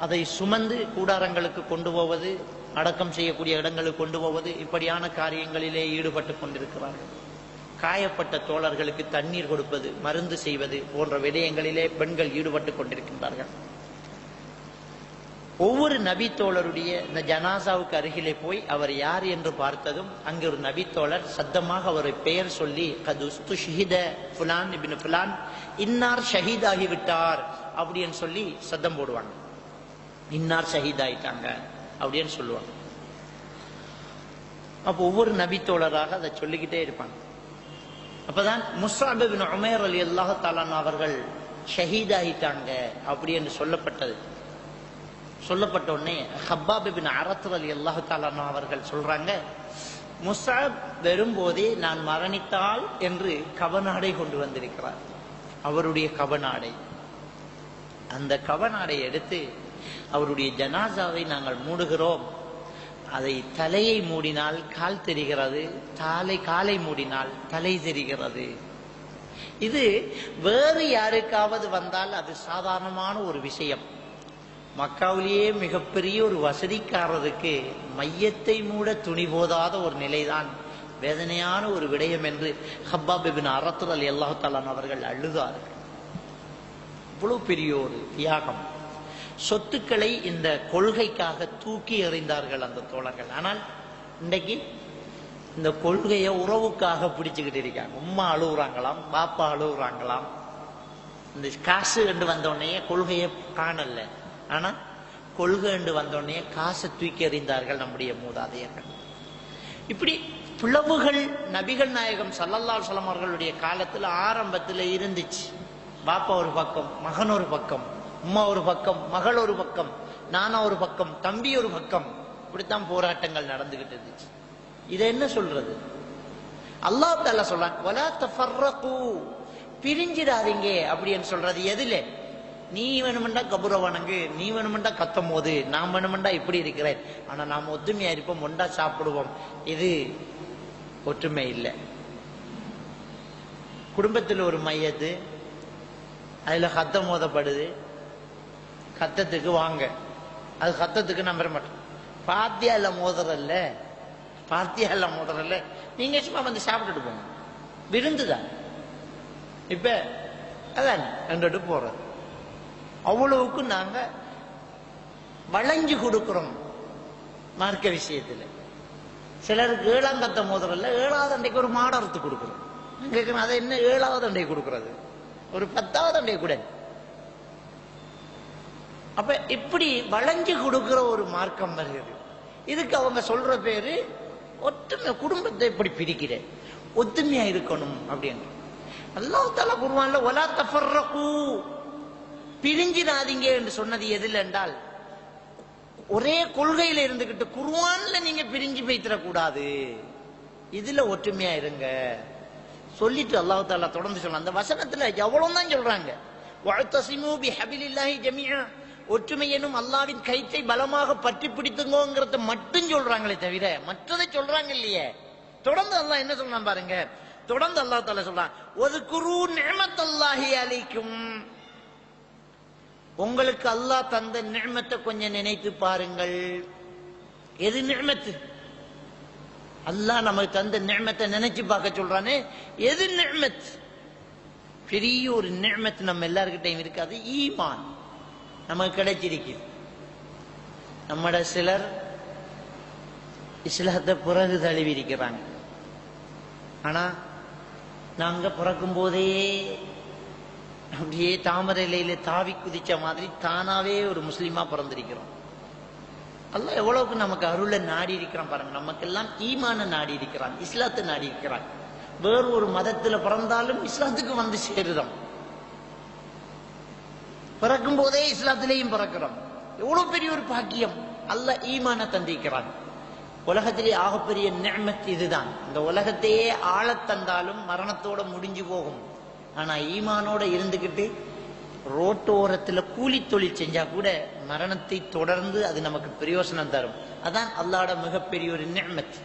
அதை சுமந்து கூடாரங்களுக்கு கொண்டு போவது, அடக்கம் செய்யக்கூடிய இடங்களுக்கு கொண்டு போவது, இப்படியான காரியங்களிலே ஈடுபட்டு கொண்டிருக்கிறார்கள். காயப்பட்ட தோழர்களுக்கு தண்ணீர் கொடுப்பது, மருந்து செய்வது போன்ற விடயங்களிலே பெண்கள் ஈடுபட்டு கொண்டிருக்கின்றார்கள். ஒவ்வொரு நபி தோழருடைய இந்த ஜனாசாவுக்கு அருகிலே போய் அவர் யார் என்று பார்த்ததும் அங்கு ஒரு நபி தோழர் சத்தமாக அவரை பெயர் சொல்லி கதுஸ்து ஷஹீத ஃபுலான் இப்னு ஃபுலான், இன்னார் ஷஹீத் ஆகிவிட்டார் அப்படின்னு சொல்லி சத்தம் போடுவாங்க. இன்னார் ஷஹீத் ஆயிட்டாங்க அப்படின்னு சொல்லுவாங்க. அப்போ ஒவ்வொரு நபி தோழராக அதை சொல்லிக்கிட்டே இருப்பாங்க. அப்பதான் முஸ்அப் இப்னு உமைர் ரலியல்லாஹு தஆலா அவர்கள் ஷஹீத் ஆயிட்டாங்க அப்படின்னு சொல்லப்பட்டது. சொல்லப்பட்ட உடனே ஹப்பாப் இப்னு அரத் ரலியல்லாஹு தஆலா அவர்கள் சொல்றாங்க, முஸ்அப் வரும்போதே நான் மரணித்தால் என்று கவனாடை கொண்டு வந்திருக்கிறார். அவருடைய கவனாடை, அந்த கவனாடை எடுத்து அவருடைய ஜனாசாவை நாங்கள் மூடுகிறோம். அதை தலையை மூடினால் கால் தெரிகிறது, காலை மூடினால் தலை தெரிகிறது. இது வேறு யாருக்காவது வந்தால் அது சாதாரணமான ஒரு விஷயம். மக்காவிலேயே மிகப்பெரிய ஒரு வசதிக்காரருக்கு மையத்தை மூட துணி போதாத ஒரு நிலைதான் வேதனையான ஒரு விடயம் என்று ஹப்பாப் இப்னு அரத் ரலியல்லாஹு தஆலா அவர்கள் அழுதார்கள். இவ்வளவு பெரிய ஒரு தியாகம். சொத்துக்களை இந்த கொள்கைக்காக தூக்கி எறிந்தார்கள் அந்த தோழர்கள். ஆனால் இன்றைக்கு இந்த கொள்கையை உறவுக்காக பிடிச்சுக்கிட்டு இருக்காங்க. உம்மா அழுகுறாங்களாம், பாப்பா அழுகுறாங்களாம். இந்த காசு கண்டு வந்தோடனே கொள்கையை காணல, ஆனா கொள்கை கண்டு வந்தோடனே காசை தூக்கி எறிந்தார்கள் நம்முடைய மூதாதையர்கள். இப்படி பிளவுகள் நபிகள் நாயகம் ஸல்லல்லாஹு அலைஹி வஸல்லம் அவர்களுடைய காலத்துல ஆரம்பத்துல இருந்துச்சு. பாப்பா ஒரு பக்கம், மகன் ஒரு பக்கம், உம்மா ஒரு பக்கம், மகள் ஒரு பக்கம், நானா ஒரு பக்கம், தம்பி ஒரு பக்கம், இப்படித்தான் போராட்டங்கள் நடந்துகிட்டு இருந்துச்சு. இதை என்ன சொல்றது? அல்லாஹ் தஆலா சொல்றான், வலா தஃபர்ரகு, பிரிஞ்சிடாதீங்க அப்படின்னு சொல்றது எதுல? நீ வேணுமெண்டா கபுர வணங்கு, நீ வேணுமெண்டா கத்தும் போது, நான் வேணுமெண்டா இப்படி இருக்கிறேன், ஆனா நாம் ஒத்துமையா இருப்போம், ஒண்டா சாப்பிடுவோம். இது ஒற்றுமை இல்லை. குடும்பத்தில் ஒரு மையத்து, அதுல கத்தம் மோதப்படுது, கத்தத்துக்கு வாங்க, அது கத்தத்துக்கு நம்பர மாட்டோம். பாத்தியால மோதறல்ல, பாத்தியால மோதறல்ல, நீங்க சும்மா வந்து சாப்பிட்டுட்டு போங்க, விருந்துதான். இப்ப அதான் ரெண்டு போறது. அவ்வளவுக்கு நாங்க வளைஞ்சு கொடுக்கிறோம் மார்க்க விஷயத்துல. சிலருக்கு 7ஆம் கத்த மோதறல்ல, 7வது அண்டைக்கு ஒரு மாடரத்து கொடுக்குறோம். கேட்கணும், அதை என்ன 7வது அண்டை கொடுக்கறது, ஒரு 10வது அண்டை கூட. அப்ப இப்படி வளைஞ்சு கொடுக்கிற ஒரு மார்க்கம் வருகிறது. இதுக்கு அவங்க சொல்ற பேரு ஒற்றுமை. குடும்பத்தை இப்படி பிரிக்கிறேன், ஒத்துமையா இருக்கணும் அப்படின்னு. அல்லாஹ் தஆலா குர்ஆன்ல வலா தஃபர்ரகு, பிரிஞ்சிடாதீங்க என்று சொன்னது எதில் என்றால், ஒரே கொள்கையில இருந்துகிட்டு குர்ஆன்ல நீங்க பிரிஞ்சு போய்த்திடக்கூடாது, இதுல ஒற்றுமையா இருங்க சொல்லிட்டு அல்லாஹ் தஆலா தொடர்ந்து சொல்றான். அந்த வசனத்துல எவ்வளவுதான் சொல்றாங்க, வஅத்தஸிமு பிஹபிலில்லாஹி ஜமீஆ, ஒற்றுமை எனும் அல்லாஹ்வின் கயிற்றை பலமாக பற்றி பிடித்துங்கோங்கிறத மட்டும் சொல்றாங்களே தவிர மற்றதை சொல்றாங்க இல்லையே. தொடர்ந்து அல்லாஹ் என்ன சொல்றான் பாருங்க. தொடர்ந்து அல்லாஹ் தஆலா சொல்றான், வذ்குரு நிஅமத்தல்லாஹி அலைக்கும், உங்களுக்கு அல்லாஹ் தந்த நிஅமத்தை கொஞ்சம் நினைத்து பாருங்கள். எது நிஅமத்து? அல்லாஹ் நமக்கு தந்த நிஅமத்தை நினைச்சு பார்க்க சொல்றானே, எது நிஅமத்? பெரிய ஒரு நிஅமத் நம்ம எல்லார்கிட்டையும் இருக்காது, ஈமான் நமக்கு கிடைச்சிருக்கு. நம்மட சிலர் இஸ்லாத்தை பிறகு தழுவி இருக்கிறாங்க. ஆனா நாங்க பிறக்கும் போதே அப்படியே தாமரை இலையில தாவி குதிச்ச மாதிரி தானாவே ஒரு முஸ்லீமா பிறந்திருக்கிறோம். அல்லாஹ் எவ்வளவுக்கு நமக்கு அருளை நாடி இருக்கிறான் பாருங்க. நமக்கெல்லாம் ஈமான நாடி இருக்கிறான், இஸ்லாத்தை நாடி இருக்கிறான். வேறு ஒரு மதத்துல பிறந்தாலும் இஸ்லாத்துக்கு வந்து சேருறோம். பிறக்கும் போதே இஸ்லாத்திலேயும் பிறக்கிறோம். எவ்வளவு பெரிய ஒரு பாக்கியம்! அல்லாஹ் ஈமான தந்திருக்கிறான். உலகத்திலே ஆகப்பெரிய நிஅமத் இதுதான். இந்த உலகத்தையே ஆளத் தந்தாலும் மரணத்தோட முடிஞ்சு போகும். ஆனா ஈமானோட இருந்துகிட்டு ரோட்டோரத்துல கூலி தொழில் செஞ்சா கூட மரணத்தை தொடர்ந்து அது நமக்கு பிரயோசனம் தரும். அதான் அல்லாஹ்வோட மிகப்பெரிய ஒரு நிஅமத்.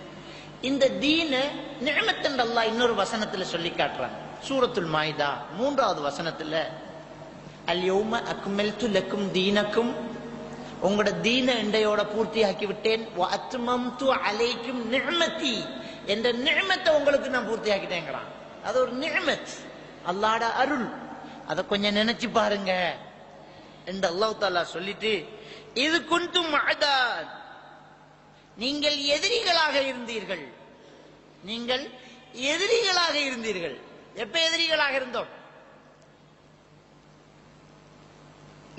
இந்த தீன நிஅமத் என்று அல்லாஹ் இன்னொரு வசனத்துல சொல்லி காட்டுறாங்க. சூரத்துல் மாயிதா 3வது வசனத்துல, அல் யௌம அக்மல்து லக்கும் தீனக்கும், உங்களோட தீன இண்டையோட பூர்த்தியாக்கி விட்டேன். வ அத்மம்து அலைக்கும் நிஅமதி, என்ற நிஅமத்தை உங்களுக்கு நான் பூர்த்தியாக்கிட்டேங்கிறான். அது ஒரு நிஅமத், அல்லாஹ்வோட அருள். அதை கொஞ்சம் நினைச்சு பாருங்க என்று அல்லாஹ் தஆலா சொல்லிட்டு, இது குன்தும் அதா, நீங்கள் எதிரிகளாக இருந்தீர்கள். நீங்கள் எதிரிகளாக இருந்தீர்கள். எப்ப எதிரிகளாக இருந்தோம்?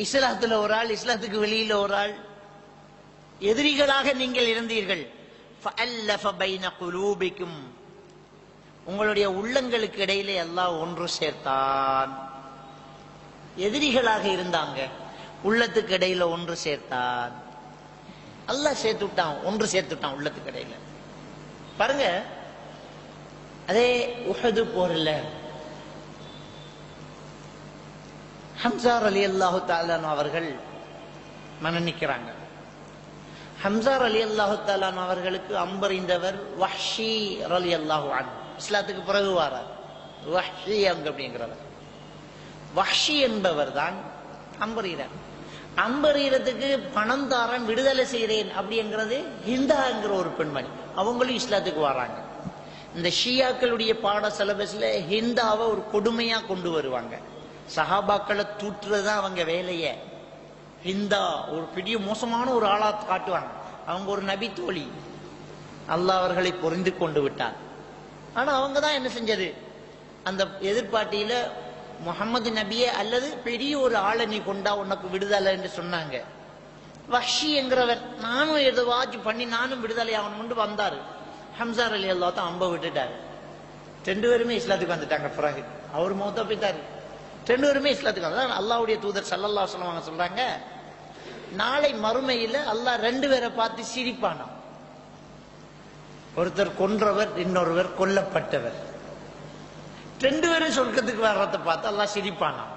இஸ்லாத்துல ஒரு ஆள், இஸ்லாத்துக்கு வெளியில ஒரு ஆள், எதிரிகளாக நீங்கள் இருந்தீர்கள். ஃபஅல்லஃப பைன குலூபிக்கும், உங்களுடைய உள்ளங்களுக்கு இடையிலே அல்லாஹ் ஒன்று சேர்த்தான். எதிரிகளாக இருந்தாங்க, உள்ளத்துக்கு இடையில ஒன்று சேர்த்தான். அல்லாஹ் சேர்த்து விட்டான், ஒன்று சேர்த்து விட்டான் உள்ளத்துக்கு இடையில. பாருங்க, அதே உஹது போர்ல ஹம்சா ரலியல்லாஹு தஆலா அவர்கள் மரணிக்கிறாங்க. ஹம்சா ரலியல்லாஹு தஆலா அவர்களுக்கு அம்பறிந்தவர் வஹ்ஷி ரலியல்லாஹு அன்ஹு. இஸ்லாத்துக்கு பிறகு வாரார் வஹ்ஷி அப்படிங்கிறவர். வஹ்ஷி என்பவர் தான் அம்பரீரர். அம்பரீரத்துக்கு பணம் தாரன், விடுதலை செய்கிறேன் அப்படிங்கிறது ஹிந்தாங்கிற ஒரு பெண்மணி. அவங்களும் இஸ்லாத்துக்கு வராங்க. இந்த ஷியாக்களுடைய பாட சிலபஸ்ல ஹிந்தாவை ஒரு கொடுமையா கொண்டு வருவாங்க. சஹாபாக்களை தூற்றுறதுதான் அவங்க வேலைய. ஹிந்தா ஒரு பெரிய மோசமான ஒரு ஆளா காட்டுவாங்க. அவங்க ஒரு நபி தோழி, அல்லாஹ் அவர்களை பொருந்து கொண்டு விட்டார். ஆனா அவங்க தான் என்ன செஞ்சது, அந்த எதிர்பார்ட்டியில முகமது நபியே அல்லது பெரிய ஒரு ஆளை நீ கொண்டா உனக்கு விடுதலை என்று சொன்னாங்க. வஹ்ஷி என்கிறவர் நானும் எதுவாச்சும் பண்ணி நானும் விடுதலை ஆகணும்னு வந்தாரு. ஹம்சா ரலியல்லாஹு தான் அம்ப விட்டுட்டாரு. 2 பேருமே இஸ்லாத்துக்கு வந்துட்டாங்க. பிறகு அவர் மௌத்தா போயிட்டாரு. 2 பேருமே இஸ்லாத்துக்கு வந்தாங்க. அல்லாஹ்வுடைய தூதர் ஸல்லல்லாஹு அலைஹி வஸல்லம் சொல்றாங்க, நாளை மறுமையில அல்லாஹ் 2 பேரை பார்த்து சிரிப்பானாம். ஒருத்தர் கொன்றவர், இன்னொருவர் கொல்லப்பட்டவர். 2 பேரும் சொர்க்கத்துக்கு வர்றதை பார்த்து அல்லாஹ் சிரிப்பானாம்.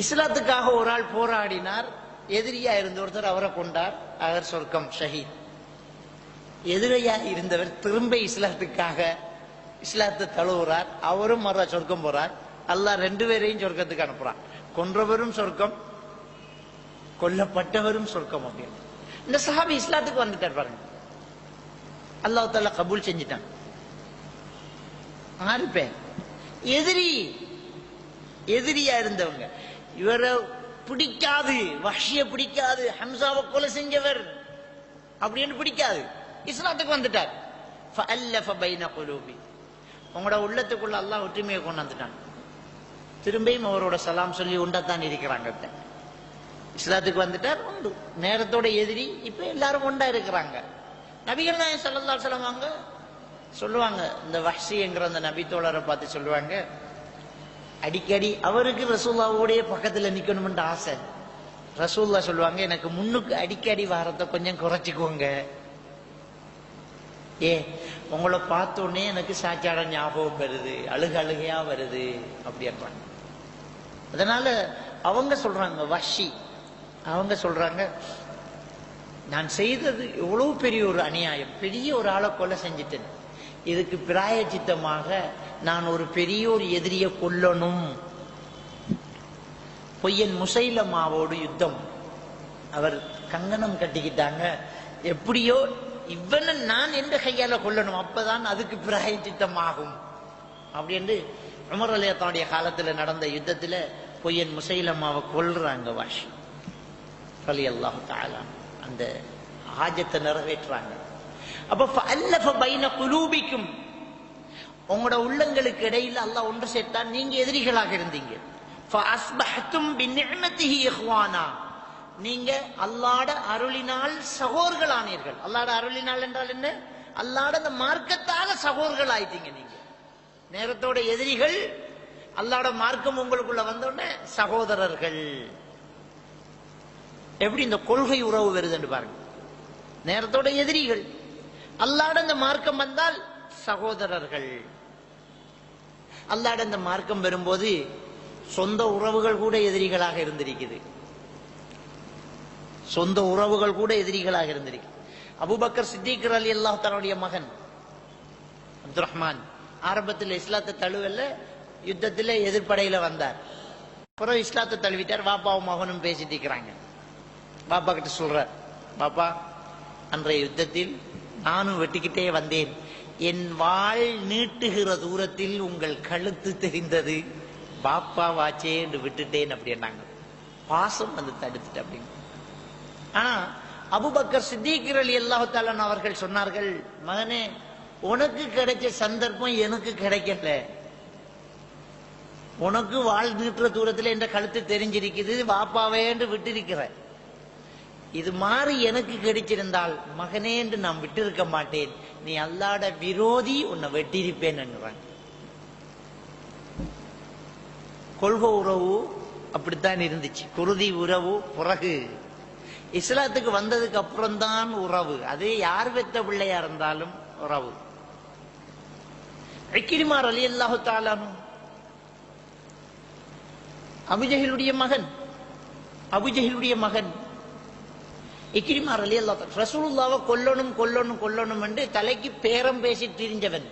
இஸ்லாத்துக்காக ஒரு ஆள் போராடினார், எதிரியா இருந்த ஒருத்தர் அவரை கொண்டார், அவர் சொர்க்கம் ஷஹீத். எதிரியா இருந்தவர் திரும்ப இஸ்லாத்தை தழுவுறார், அவரும் மறு சொர்க்கம் போறார். அல்லாஹ் 2 பேரையும் சொர்க்கத்துக்கு அனுப்புறான். கொன்றவரும் சொர்க்கம், கொல்லப்பட்டவரும் சொர்க்கம். அப்படின்னு இந்த சஹாபி இஸ்லாத்துக்கு வந்துட்டார் பாருங்க. அல்லாஹ் தஆலா கபூல் செஞ்சிட்டான். 6 பேர் எதிரியா இருந்தவங்க. இவரை பிடிக்காது, வஹ்ஷிய பிடிக்காது, ஹம்சாவை கொலை செஞ்சவர் அப்படின்னு பிடிக்காது, இஸ்லாத்துக்கு வந்துட்டார். ஃபஅல்லஃப பைன குலூபி, உங்களோட உள்ளத்துக்குள்ள அல்லாஹ் ஒற்றுமையை கொண்டு வந்துட்டான். திரும்பியும் அவரோட சலாம் சொல்லி உண்டாத்தான் இருக்கிறாங்க. இஸ்லாத்துக்கு வந்துட்டார், உண்டு. நேரத்தோட எதிரி, இப்ப எல்லாரும் ஒண்டா இருக்கிறாங்க. நபிகள் நாயகம் ஸல்லல்லாஹு அலைஹி வஸல்லம் சொல்லுவாங்க, இந்த வஹ்ஷி என்கிற அந்த நபி தோழரை பார்த்து சொல்லுவாங்க, அடிக்கடி அவருக்கு ரசூலுல்லாஹ்வுடைய பக்கத்துல நிக்கணும்னு ஆசை. ரசூலுல்லாஹ் சொல்லுவாங்க, எனக்கு முன்னுக்கு அடிக்கடி வாரத்தை கொஞ்சம் குறைச்சிக்கோங்க. உங்களை பார்த்தோன்னே எனக்கு சாச்சாட ஞாபகம் வருது, அழுகையா வருது அப்படின்றாங்க. அதனால அவங்க சொல்றாங்க, வஹ்ஷி அவங்க சொல்றாங்க, நான் செய்தது எவ்வளவு பெரிய ஒரு அநியாயம், பெரிய ஒரு ஆளை கொலை செஞ்சிட்டேன். இதுக்கு பிராயச்சித்தமாக நான் ஒரு பெரிய ஒரு எதிரியை கொல்லணும். பொய்யன் முசைலமாவோடு யுத்தம், அவர் கங்கணம் கட்டிக்கிட்டாங்க. எப்படியோ இவனை நான் எந்த கையால கொல்லணும், அப்பதான் அதுக்கு பிராயச்சித்தமாகும் அப்படின்னு உமர் ரலியல்லாஹு காலத்துல நடந்த யுத்தத்துல பொய்யன் முசைலமாவை கொல்றாங்க. வஹ்ஷி ரலியல்லாஹு தஆலா அந்த ஹாஜத்தை நிறைவேற்றாங்க. அப்ப ஃபஅல்லஃப பைன குலூபிக்கும், உங்களோட உள்ளங்களுக்கு இடையில அல்லாஹ் ஒன்று சேர்த்தான். நீங்க எதிரிகளாக இருந்தீங்க. ஃபஅஸ்பஹ்தும் பிநிஅமதிஹி இஹ்வானா, நீங்க அல்லாஹ்வுடைய அருளினால் சகோதரர்களானீர்கள். அல்லாஹ்வுடைய அருளினால் என்றால் என்ன? அல்லாஹ்வுடைய அந்த மார்க்கத்தால சகோதரர்கள் ஆயிட்டீங்க. நீங்க நேரத்தோட எதிரிகள், அல்லாஹ்வுடைய மார்க்கம் உங்களுக்குள்ள வந்தோடனே சகோதரர்கள். எப்படி இந்த கொள்கை உறவு வருதுன்னு பாருங்க. நேரத்தோட எதிரிகள், அல்லாஹ்வுடைய இந்த மார்க்கம் வந்தால் சகோதரர்கள். அல்லாஹ்வுடைய இந்த மார்க்கம் வரும்போது சொந்த உறவுகள் கூட எதிரிகளாக இருந்திருக்குது. சொந்த உறவுகள் கூட எதிரிகளாக இருந்திருக்கு. அபூபக்கர் சித்திக் ரலியல்லாஹு தஆலாவுடைய மகன் அப்துர் ரஹ்மான் ஆரம்பத்தில் இஸ்லாத்தை தழுவல, யுத்தத்தில் எதிர்ப்படையில வந்தார். அப்புறம் இஸ்லாத்தை தழுவிட்டார். பாப்பாவும் மகனும் பேசிட்டு இருக்கிறாங்க. பாப்பா கிட்ட சொல்றார், பாப்பா அன்றைய யுத்தத்தில் நானும் வெட்டிக்கிட்டே வந்தேன், என் வாழ் நீட்டுகிற தூரத்தில் உங்கள் கழுத்து தெரிந்தது, பாப்பா வாச்சே என்று விட்டுட்டேன் அப்படின்னாங்க. பாசம் வந்து தடுத்துட்டு அப்படின்னு. ஆனா அபூபக்கர் சித்திக் ரலியல்லாஹு தஆலா அவர்கள் சொன்னார்கள், மகனே உனக்கு கிடைச்ச சந்தர்ப்பம் எனக்கு கிடைக்கல. உனக்கு வாழ் நீட்டுற தூரத்தில் என்ற கழுத்து தெரிஞ்சிருக்குது, பாப்பாவே என்று விட்டிருக்கிற. இது மாதிரி எனக்கு கிடைச்சிருந்தால் மகனே என்று நான் விட்டிருக்க மாட்டேன், நீ அல்லாஹ்வுடைய விரோதி, உன்னை வெட்டியிருப்பேன் என்கிறாங்க. கொள்கை உறவு அப்படித்தான் இருந்துச்சு. குருதி உறவு பிறகு இஸ்லாத்துக்கு வந்ததுக்கு அப்புறம்தான் உறவு. அது யார் பெத்த பிள்ளையா இருந்தாலும் உறவு. இக்ரிமா ரலியல்லாஹு தஆலா அபூஜஹலுடைய மகன் இக்ரிமா ரலியல்லாஹு தஆலா ரசூலுல்லாஹ்வை கொல்லணும் என்று தலைக்கு பேரம் பேசி திரிஞ்சவன்.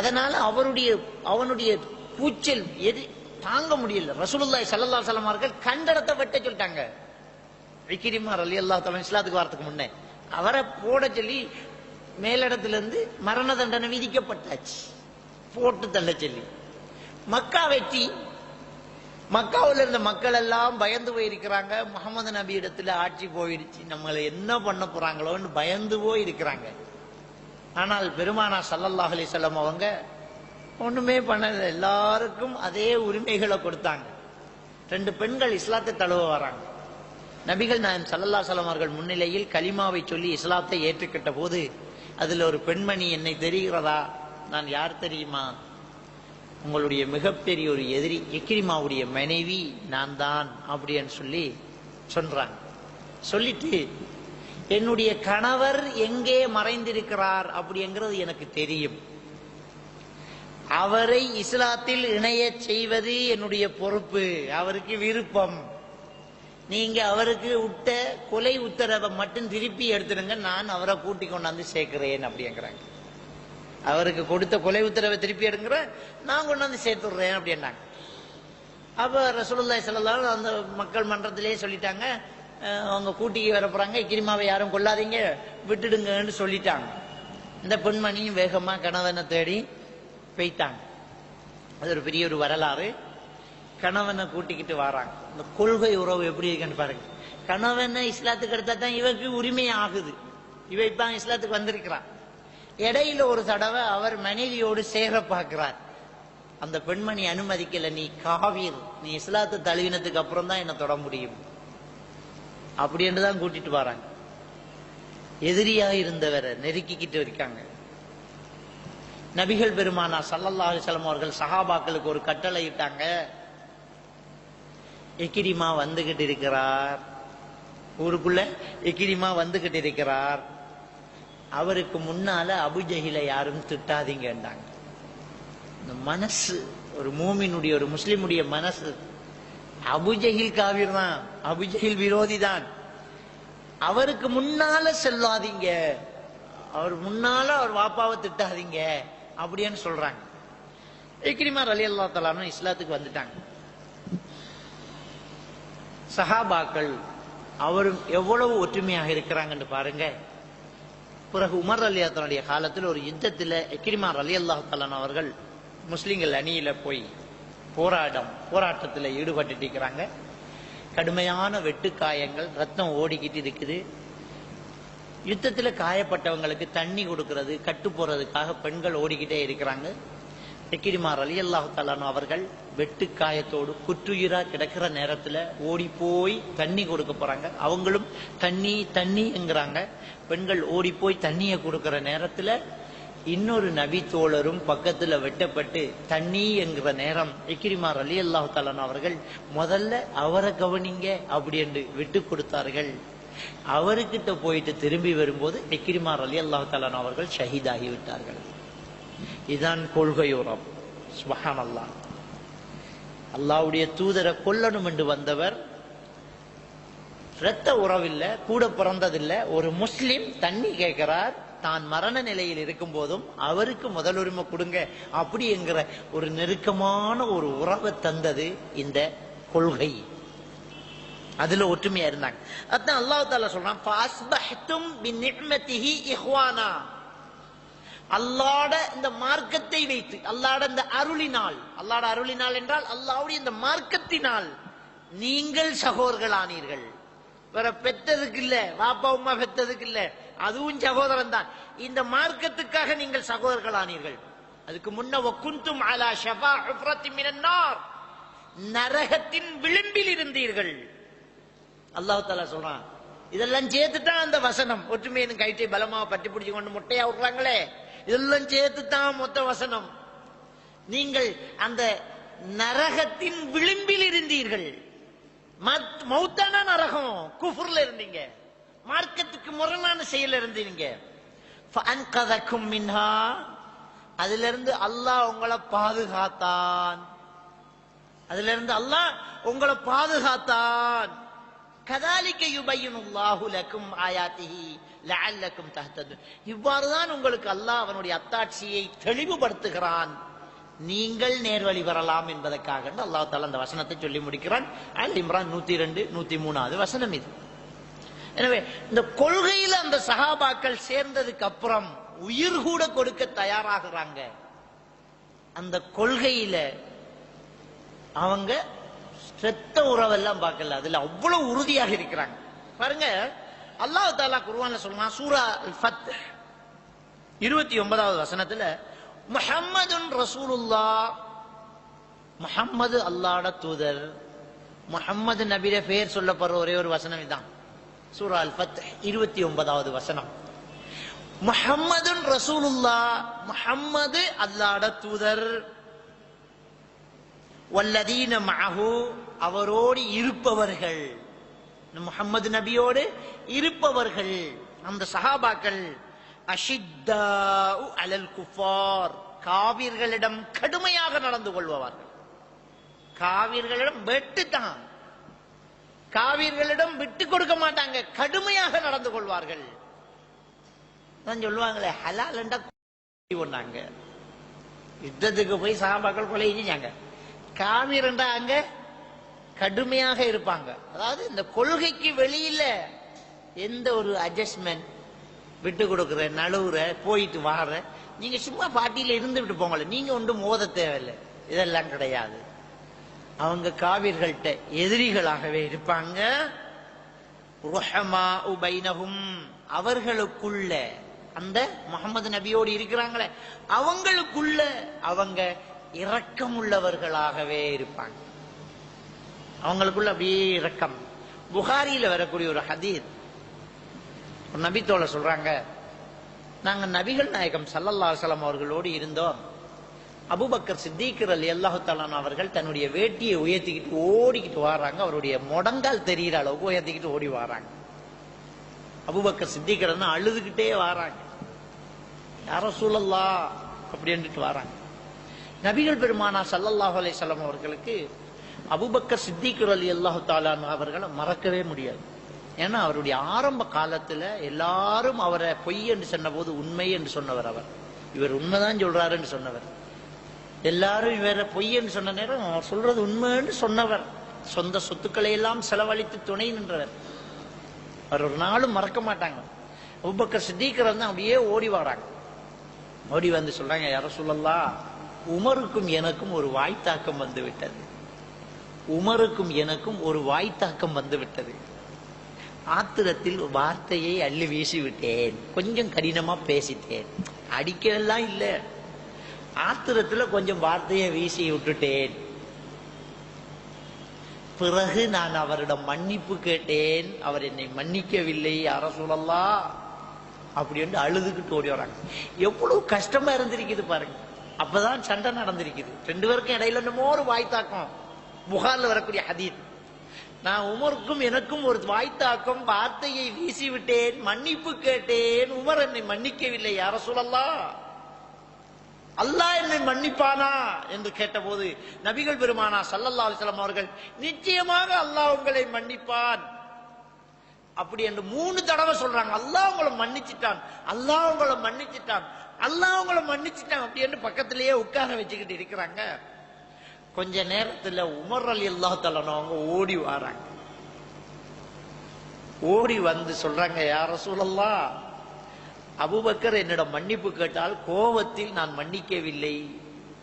அதனால அவனுடைய கூச்சல் எது தாங்க முடியல. ரசூலுல்லாஹி ஸல்லல்லாஹு அலைஹி வஸல்லம் அவர்கள் கண்டடத்தை வெட்ட சொல்லிட்டாங்க. இக்ரிமா ரலியல்லாஹு தஆலா இஸ்லாத்துக்கு வரதுக்கு முன்னே அவரை போட சொல்லி மேலிடத்திலிருந்து மரண தண்டனை விதிக்கப்பட்டாச்சு. போட்டு தள்ள சொல்லி மக்கா வெற்றி. மக்காவில் இருந்த மக்கள் எல்லாம் பயந்து போயிருக்கிறாங்க. முகமது நபி இடத்துல ஆட்சி போயிடுச்சு, நம்மளை என்ன பண்ண போறாங்களோன்னு பயந்து போயிருக்கிறாங்க. ஆனால் பெருமானா ஸல்லல்லாஹு அலைஹி வஸல்லம் அவங்க ஒண்ணுமே பண்ணல, எல்லாருக்கும் அதே உரிமைகளை கொடுத்தாங்க. 2 பெண்கள் இஸ்லாத்தை தழுவ வராங்க. நபிகள் நாயகம் ஸல்லல்லாஹு அலைஹி வஸல்லம் அவர்கள் முன்னிலையில் கலிமாவை சொல்லி இஸ்லாத்தை ஏற்றுக்கிட்ட போது அதுல ஒரு பெண்மணி, என்னை தெரிகிறதா, நான் யார் தெரியுமா, உங்களுடைய மிகப்பெரிய ஒரு எதிரி இக்ரிமாவுடைய மனைவி நான் தான் அப்படின்னு சொல்லி சொல்றாங்க. சொல்லிட்டு என்னுடைய கணவர் எங்கே மறைந்திருக்கிறார் அப்படிங்கிறது எனக்கு தெரியும், அவரை இஸ்லாத்தில் இணைய செய்வது என்னுடைய பொறுப்பு, அவருக்கு விருப்பம், நீங்க அவருக்கு விட்ட கொலை உத்தரவை மட்டும் திருப்பி எடுத்துடுங்க, நான் அவரை கூட்டி கொண்டாந்து சேர்க்கிறேன் அப்படிங்கிறாங்க. அவருக்கு கொடுத்த கொலை உத்தரவை திருப்பி எடுங்கிற, நான் கொண்டாந்து சேர்த்துடுறேன் அப்படின்னாங்க. அப்ப ரசூலுல்லாஹி ஸல்லல்லாஹு அலைஹி வஸல்லம் அந்த மக்கள் மன்றத்திலே சொல்லிட்டாங்க, அவங்க கூட்டிக்கு வர போறாங்க, இக்ரிமாவை யாரும் கொல்லாதீங்க, விட்டுடுங்கன்னு சொல்லிட்டாங்க. இந்த பெண்மணியும் வேகமா கணவனை தேடி போயிட்டாங்க. அது ஒரு பெரிய ஒரு வரலாறு. கணவனை கூட்டிக்கிட்டு வராங்க. இந்த கொள்கை உறவு எப்படி இருக்குன்னு பாருங்க. கணவனை இஸ்லாத்துக்கு எடுத்தா தான் இவருக்கு உரிமை ஆகுது, இவ இப்ப இஸ்லாத்துக்கு வந்திருக்கிறான். இடையில ஒரு தடவை அவர் மனைவியோடு சேர பார்க்கிறார். அந்த பெண்மணி அனுமதிக்கல, நீ காவீர், நீ இஸ்லாத்தை தழுவினதுக்கு அப்புறம் தான் என்ன தொட முடியும் அப்படி என்றுதான் கூட்டிட்டு வராங்க. எதிரியா இருந்தவரை நெருக்கிக்கிட்டு இருக்காங்க. நபிகள் பெருமானா ஸல்லல்லாஹு அலைஹி வஸல்லம் அவர்கள் சஹாபாக்களுக்கு ஒரு கட்டளை இட்டாங்க, இக்ரிமா வந்துகிட்டு இருக்கிறார், ஊருக்குள்ள இக்ரிமா வந்துகிட்டு இருக்கிறார், அவருக்கு முன்னால அபூஜஹில யாரும் திட்டாதீங்கன்றாங்க. இந்த மனசு ஒரு மூமினுடைய, ஒரு முஸ்லிமுடைய மனசு, அபூஜஹில் காவிர் தான், அபூஜஹில் விரோதி தான், அவருக்கு முன்னால செல்லாதீங்க, அவர் முன்னால அவர் வாப்பாவை திட்டாதீங்க அப்படின்னு சொல்றாங்க. இக்ரிமா ரலியல்லாஹு தஆலா அன்ஹு இஸ்லாத்துக்கு வந்துட்டாங்க. சஹாபாக்கள் அவரும் எவ்வளவு ஒற்றுமையாக இருக்கிறாங்கன்னு பாருங்க. பிறகு உமர் ரலியல்லாஹு தஆலாவுடைய காலத்தில் ஒரு யுத்தத்தில் இக்ரிமா ரலியல்லாஹு தஆலா அவர்கள் முஸ்லிம்கள் அணியில போய் போராட்டத்தில் ஈடுபட்டு இருக்கிறாங்க. கடுமையான வெட்டுக்காயங்கள், ரத்தம் ஓடிக்கிட்டு இருக்குது. யுத்தத்தில் காயப்பட்டவங்களுக்கு தண்ணி கொடுக்கிறது, கட்டு போறதுக்காக பெண்கள் ஓடிக்கிட்டே இருக்கிறாங்க. இக்ரிமா ரலியல்லாஹு தஆலா அவர்கள் வெட்டுக்காயத்தோடு குற்றுயிரா கிடக்கிற நேரத்துல ஓடி போய் தண்ணி கொடுக்க போறாங்க. அவங்களும் தண்ணி தண்ணி என்கிறாங்க. பெண்கள் ஓடி போய் தண்ணியை கொடுக்கிற நேரத்துல இன்னொரு நபி தோழரும் பக்கத்துல வெட்டப்பட்டு தண்ணி என்கிற நேரம் இக்ரிமா ரலியல்லாஹு தஆலா அவர்கள் முதல்ல அவரை கவனிங்க அப்படி என்று விட்டு கொடுத்தார்கள். அவர்கிட்ட போயிட்டு திரும்பி வரும்போது இக்ரிமா ரலியல்லாஹு தஆலா அவர்கள் ஷஹீதாகி விட்டார்கள். இதான் கொள்கையுறம். சுப்ஹானல்லாஹ். அல்லாஹ்வுடைய தூதரை கொல்லணும் என்று வந்தவர், இரத்த உறவில்லை, கூட பிறந்ததில்லை, ஒரு முஸ்லிம் தண்ணி கேட்கிறார், தான் மரண நிலையில் இருக்கும் போதும் அவருக்கு முதலுரிமை கொடுங்க அப்படி என்கிற ஒரு நெருக்கமான ஒரு உறவை தந்தது இந்த கொள்கை. அதுல ஒற்றுமையா இருந்தாங்க. அதான் அல்லாஹ் தஆலா சொல்றான், ஃபஅஸ்பஹ்தும் பிநிஅமதிஹி இஹ்வானா. அல்லாஹ்வுடைய இந்த மார்க்கத்தை வைத்து, அல்லாஹ்வுடைய இந்த அருளினால், அல்லாஹ்வுடைய அருளினால் என்றால் அல்லாஹ்வுடைய இந்த மார்க்கத்தினால் நீங்கள் சகோதரர்களானீர்கள். வேற பெற்றதுக்கு இல்ல, வாப்பா உம்மா பெற்றதுக்கு இல்ல, அதுவும் சகோதரன் தான். இந்த மார்க்கத்துக்காக நீங்கள் சகோதரர்களானீர்கள். அதுக்கு முன்ன வகுந்தும் அலா ஷஃபா ஹுஃப்ரத்தின் மினன் நார், நரகத்தின் விளிம்பில் இருந்தீர்கள். அல்லாஹ் தஆலா சொல்றான். இதெல்லாம் சேர்த்துதான் அந்த வசனம். ஒற்றுமையின் கைட்டை பலமா பட்டி பிடிச்சு கொண்டு முட்டையா விடுறாங்களே, இதெல்லாம் சேர்த்துதான் மொத்த வசனம். நீங்கள் அந்த நரகத்தின் விளிம்பில் இருந்தீர்கள். மௌத்தான நரகம், குஃப்ர்ல இருந்தீங்க, மார்க்கத்துக்கு முரணான செயல் இருந்தீங்க. ஃபஅன்கதக்கும் மின்ஹா, அதிலிருந்து அல்லாஹ் உங்களை பாதுகாத்தான், அதிலிருந்து அல்லாஹ் உங்களை பாதுகாத்தான். கதாலிக யுபையினுல்லாஹு லக்கும் ஆயாத்திஹி லஅல்லக்கும் தஹ்ததுன். இவ்வாறுதான் உங்களுக்கு அல்லாஹ் அவனுடைய அத்தாட்சியை தெளிவுபடுத்துகிறான், நீங்கள் நேர்வழி வரலாம் என்பதற்காக அல்லாஹ் தஆலா அந்த வசனத்தை சொல்லி முடிக்கிறான். அல் இம்ரான் 102 103 வசனம் இது. எனவே இந்த கொள்கையில அந்த சஹாபாக்கள் சேர்ந்ததுக்கு அப்புறம் உயிர் கூட கொடுக்க தயாராகிறாங்க. அந்த கொள்கையில அவங்க செத்த உறவெல்லாம் பார்க்கல, அதுல அவ்வளவு உறுதியாக இருக்கிறாங்க. பாருங்க, அல்லாஹ் தஆலா குர்ஆன்ல சொல்றான், சூரா அல் ஃபத் 29வது வசனத்துல, முஹம்மதுன் ரசூலுல்லாஹ், முஹம்மது அல்லாஹ்வுடைய தூதர். முஹம்மது நபியோட பெயர் சொல்லப்படுற ஒரே ஒரு வசனம் இதுதான், சூரா அல் ஃபத் 29வது வசனம். முஹம்மதுன் ரசூலுல்லாஹ், முஹம்மது அல்லாஹ்வுடைய தூதர். வல்லதீன மஅஹு, அவரோடு இருப்பவர்கள், முஹம்மது நபியோடு இருப்பவர்கள் அந்த சஹாபாக்கள். அஷித்தாஉ அலல் குஃபார், காவிர்களிடம் கடுமையாக நடந்து கொள்வார்கள். காவிர்களிடம் வெட்டுத்தான், காவிர்களிடம் விட்டு கொடுக்க மாட்டாங்க, கடுமையாக நடந்து கொள்வார்கள். நான் சொல்லுவாங்களே, ஹலால் என்றா ஒண்ணாங்க, யுத்தத்துக்கு போய் சஹாபாக்கள் கொலை செஞ்சாங்க. காவிர் என்றா அங்க கடுமையாக இருப்பாங்க. அதாவது இந்த கொள்கைக்கு வெளியில எந்த ஒரு அட்ஜஸ்ட்மெண்ட், விட்டு கொடுக்குற, நழுவுற, போயிட்டு வார, நீங்க சும்மா பாட்டியில இருந்துவிட்டு போங்கல, நீங்க ஒன்றும் மோத தேவையில்லை, இதெல்லாம் கிடையாது. அவங்க காவிர்கள்ட்ட எதிரிகளாகவே இருப்பாங்க. ருஹமாஉ பைனஹும், அவர்களுக்குள்ள, அந்த முஹம்மது நபியோடு இருக்கிறாங்களே அவங்களுக்குள்ள அவங்க இரக்கம் உள்ளவர்களாகவே இருப்பாங்க. அவங்களுக்குள்ள அப்படியே இரக்கம். புகாரியில வரக்கூடிய ஒரு ஹதீஸ், ஒரு நபித்தோழ சொல்றாங்க, நாங்க நபிகள் நாயகம் ஸல்லல்லாஹு அலைஹி வஸல்லம் அவர்களோடு இருந்தோம். அபூபக்கர் சித்திக் ரலியல்லாஹு தஆலா அவர்கள் தன்னுடைய வேட்டியை உயர்த்திக்கிட்டு ஓடிக்கிட்டு வர்றாங்க. அவருடைய முடங்கால் தெரிகிற அளவுக்கு உயர்த்திக்கிட்டு ஓடி வர்றாங்க. அபூபக்கர் சித்திக் அழுதுகிட்டே வர்றாங்க. யா ரசூலல்லாஹ் அப்படின்ட்டு வர்றாங்க. நபிகள் பெருமானார் ஸல்லல்லாஹு அலைஹி வஸல்லம் அவர்களுக்கு அபூபக்கர் சித்திக் ரலியல்லாஹு தஆலா அவர்களை மறக்கவே முடியாது. ஏன்னா அவருடைய ஆரம்ப காலத்துல எல்லாரும் அவரை பொய் என்று சொன்ன போது உண்மை என்று சொன்னவர் அவர். இவர் உண்மைதான் சொல்றாரு என்று சொன்னவர். எல்லாரும் இவரை பொய் என்று சொன்ன நேரம் அவர் சொல்றது உண்மைன்னு சொன்னவர். சொந்த சொத்துக்களை எல்லாம் செலவழித்து துணை நின்றவர். அவர் ஒரு நாளும் மறக்க மாட்டாங்க. அபூபக்கர் சித்திக் அப்படியே ஓடி வராங்க. ஓடி வந்து சொல்றாங்க, யா ரசூலல்லாஹ், உமருக்கும் எனக்கும் ஒரு வாய்த்தாக்கம் வந்து விட்டது. உமருக்கும் எனக்கும் ஒரு வாய்த்தாக்கம் வந்து விட்டது. ஆத்திரத்தில் வார்த்தையை அள்ளி வீசி விட்டேன், கொஞ்சம் கடினமா பேசிட்டேன். அடிக்கலாம் இல்ல, ஆத்திரத்துல கொஞ்சம் வார்த்தையை வீசி விட்டுட்டேன். பிறகு நான் அவரிடம் மன்னிப்பு கேட்டேன், அவர் என்னை மன்னிக்கவில்லை யா ரசூலல்லாஹ் அப்படி என்று அழுதுகிட்டு ஓடி வராங்க. எவ்வளவு கஷ்டமா இருந்திருக்குது பாருங்க. அப்பதான் சண்டை நடந்திருக்குது, ரெண்டு பேருக்கும் இடையில என்னமோ ஒரு வாய்த்தாக்கம். புகார்ல வரக்கூடிய ஹதீஸ், நான் உமருக்கும் எனக்கும் ஒரு வாய்த்தாக்கம், வார்த்தையை வீசி விட்டேன், மன்னிப்பு கேட்டேன், உமர் என்னை மன்னிக்கவில்லை யா ரசூலல்லாஹ், அல்லாஹ் என்னை மன்னிப்பானா என்று கேட்டபோது நபிகள் பெருமானார் ஸல்லல்லாஹு அலைஹி வஸல்லம் அவர்கள், நிச்சயமாக அல்லாஹ் உங்களை மன்னிப்பான் அப்படி என்று 3 தடவை சொல்றாங்க. அல்லாஹ் உங்களை மன்னிச்சிட்டான், அல்லாஹ் உங்களை மன்னிச்சிட்டான், அல்லாஹ் உங்களை மன்னிச்சிட்டான் அப்படி என்று பக்கத்திலேயே உட்கார வச்சுக்கிட்டு இருக்கிறாங்க. கொஞ்ச நேரத்துல உமர் ரலியல்லாஹு தஆலா அவங்க ஓடி வராங்க. ஓடி வந்து சொல்றாங்க, யா ரசூலல்லாஹ், அபூபக்கர் என்னிடம் மன்னிப்பு கேட்டால் கோபத்தில் நான் மன்னிக்கவில்லை.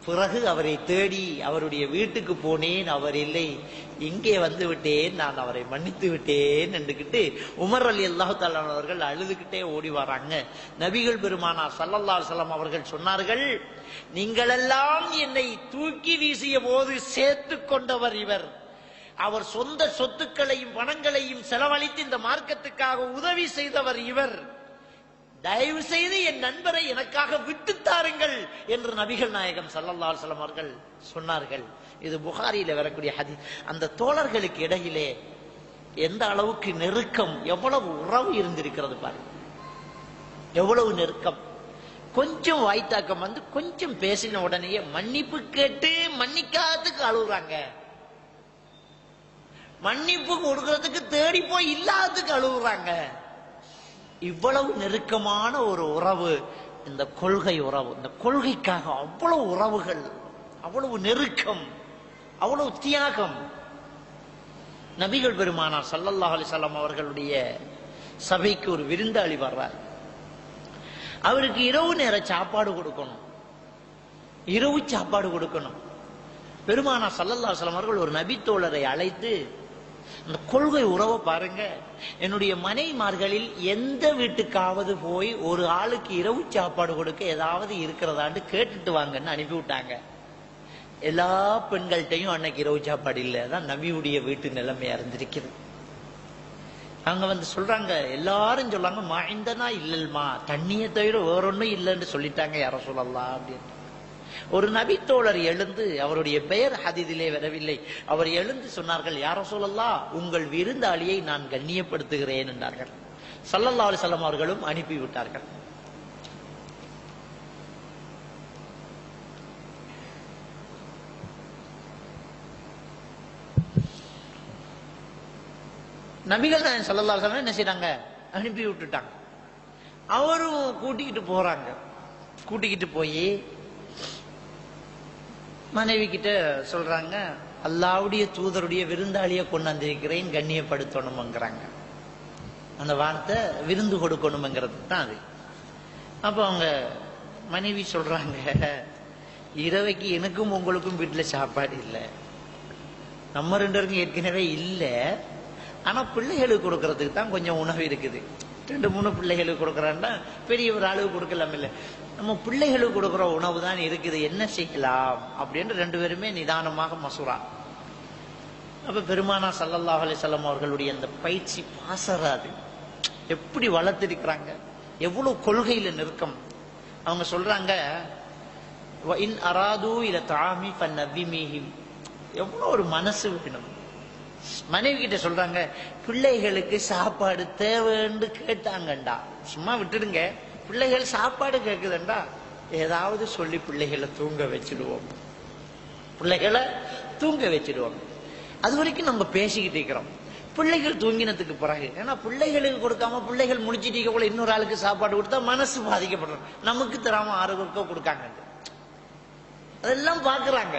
பிறகு அவரை தேடி அவருடைய வீட்டுக்கு போனேன், அவர் இல்லை, இங்கே வந்து விட்டேன், நான் அவரை மன்னித்து விட்டேன் என்றுகிட்டு உமர் ரலியல்லாஹு தஆலா அவர்கள் அழுதுகிட்டே ஓடி வராங்க. நபிகள் பெருமானார் ஸல்லல்லாஹு அலைஹி வஸல்லம் அவர்கள் சொன்னார்கள், நீங்களெல்லாம் என்னை தூக்கி வீசிய போது சேர்த்து கொண்டவர் இவர். அவர் சொந்த சொத்துக்களையும் பணங்களையும் செலவழித்து இந்த மார்க்கத்துக்காக உதவி செய்தவர் இவர். தயவு செய்து என் நண்பரை எனக்காக விட்டு தாருங்கள் என்று நபிகள் நாயகம் ஸல்லல்லாஹு அலைஹி வஸல்லம் அவர்கள் சொன்னார்கள். இது புகாரியில வரக்கூடிய ஹதீஸ். அந்த தோழர்களுக்கு இடையிலே எந்த அளவுக்கு நெருக்கம், எவ்வளவு உறவு இருந்திருக்கிறது பாருங்க, எவ்வளவு நெருக்கம். கொஞ்சம் வாய்த்தாக்கம் வந்து கொஞ்சம் பேசின உடனேயே மன்னிப்பு கேட்டு மன்னிக்காததுக்கு அழுகுறாங்க, மன்னிப்பு கொடுக்கறதுக்கு தேடி போய் இல்லாததுக்கு அழுகுறாங்க. இவ்வளவு நெருக்கமான ஒரு உறவு இந்த கொள்கை உறவு. இந்த கொள்கைக்காக அவ்வளவு உறவுகள், அவ்வளவு நெருக்கம், அவ்வளவு தியாகம். நபிகள் பெருமானார் ஸல்லல்லாஹு அலைஹி வஸல்லம் அவர்களுடைய சபைக்கு ஒரு விருந்தாளி வர்றார். அவருக்கு இரவு நேர சாப்பாடு கொடுக்கணும், இரவு சாப்பாடு கொடுக்கணும். பெருமானா ஸல்லல்லாஹு அலைஹி வஸல்லம் அவர்கள் ஒரு நபி தோழரை அழைத்து, அந்த கொள்கை உறவை பாருங்க, என்னுடைய மனைமார்களில் எந்த வீட்டுக்காவது போய் ஒரு ஆளுக்கு இரவு சாப்பாடு கொடுக்க ஏதாவது இருக்கிறதான்னு கேட்டுட்டு வாங்கன்னு அனுப்பி விட்டாங்க. எல்லா பெண்கள்கிட்டையும் அன்னைக்கு இரவு சாப்பாடு இல்லை. அதான் நபியுடைய வீட்டு நிலைமையா இருந்திருக்கிறது. அவங்க வந்து சொல்றாங்க, எல்லாரும் சொல்றாங்க, மாய்ந்தனா இல்லல்மா, தண்ணியை தவிர வேறொன்னும் இல்லைன்னு சொல்லிட்டாங்க யா ரசூலல்லாஹ் அப்படின்னு. ஒரு நபி தோழர் எழுந்து, அவருடைய பெயர் ஹதீஸிலே வரவில்லை, அவர் எழுந்து சொன்னார்கள், யா ரசூலல்லாஹ், உங்கள் விருந்தாளியை நான் கண்ணியப்படுத்துகிறேன் என்றார்கள். ஸல்லல்லாஹு அலைஹி வஸல்லம் அவர்களும் அனுப்பிவிட்டார்கள். நபிகள் நாயகம் ஸல்லல்லாஹு அலைஹி வஸல்லம் என்ன செய்றாங்க, அனுப்பி விட்டுட்டாங்க. அவரும் கூட்டிக்கிட்டு போறாங்க. கூட்டிக்கிட்டு போய் மனைவி கிட்ட சொல்றாங்க, அல்லாஹ்வுடைய தூதருடைய விருந்தாளியை கொண்டாந்திருக்கிறேன், கண்ணியப்படுத்தணும்ங்கிறாங்க. அந்த வார்த்தை விருந்து கொடுக்கணும்ங்கிறது தான் அது. அப்ப அவங்க மனைவி சொல்றாங்க, இரவைக்கு எனக்கும் உங்களுக்கும் வீட்டுல சாப்பாடு இல்லை, நம்ம ரெண்டு பேருக்கும் ஏற்கனவே இல்லை, ஆனா பிள்ளைகளுக்கு கொடுக்கறதுக்கு தான் கொஞ்சம் உணவு இருக்குது. 2-3 பிள்ளைகளுக்கு கொடுக்கறான்னா பெரிய ஒரு அளவு கொடுக்கலாம் இல்லை, நம்ம பிள்ளைகளுக்கு கொடுக்கிற உணவு தான் இருக்குது, என்ன செய்யலாம் அப்படின்னு 2 பேருமே நிதானமாக மசூரா. அப்ப பெருமானா ஸல்லல்லாஹு அலைஹி வஸல்லம் அவர்களுடைய அந்த பயிற்சி பாசறாது, எப்படி வளர்த்திருக்கிறாங்க, எவ்வளவு கொள்கையில நெருக்கம். அவங்க சொல்றாங்க, வ இன் அராது இல தஆமி ஃபநவ்விமிஹிம், எவ்வளவு ஒரு மனசு வேணும். மனைவி கிட்ட சொல்றாங்க, பிள்ளைகளுக்கு சாப்பாடு தேவைன்னு கேட்டாங்கண்டா, சும்மா விட்டுடுங்க, பிள்ளைகள் சாப்பாடு கேக்குதுண்டா ஏதாவது சொல்லி பிள்ளைகளை தூங்க வச்சிடுவோம், பிள்ளைகளை தூங்க வச்சிடுவோம். அது வரைக்கும் நம்ம பேசிக்கிட்டு இருக்கிறோம். பிள்ளைகள் தூங்கினதுக்கு பிறகு, ஏன்னா பிள்ளைகளுக்கு கொடுக்காம பிள்ளைகள் முடிச்சிட்டு கூட இன்னொரு ஆளுக்கு சாப்பாடு கொடுத்தா மனசு பாதிக்கப்படுறோம். நமக்கு தராம ஆரோக்கிய கொடுக்காங்க, அதெல்லாம் பாக்குறாங்க.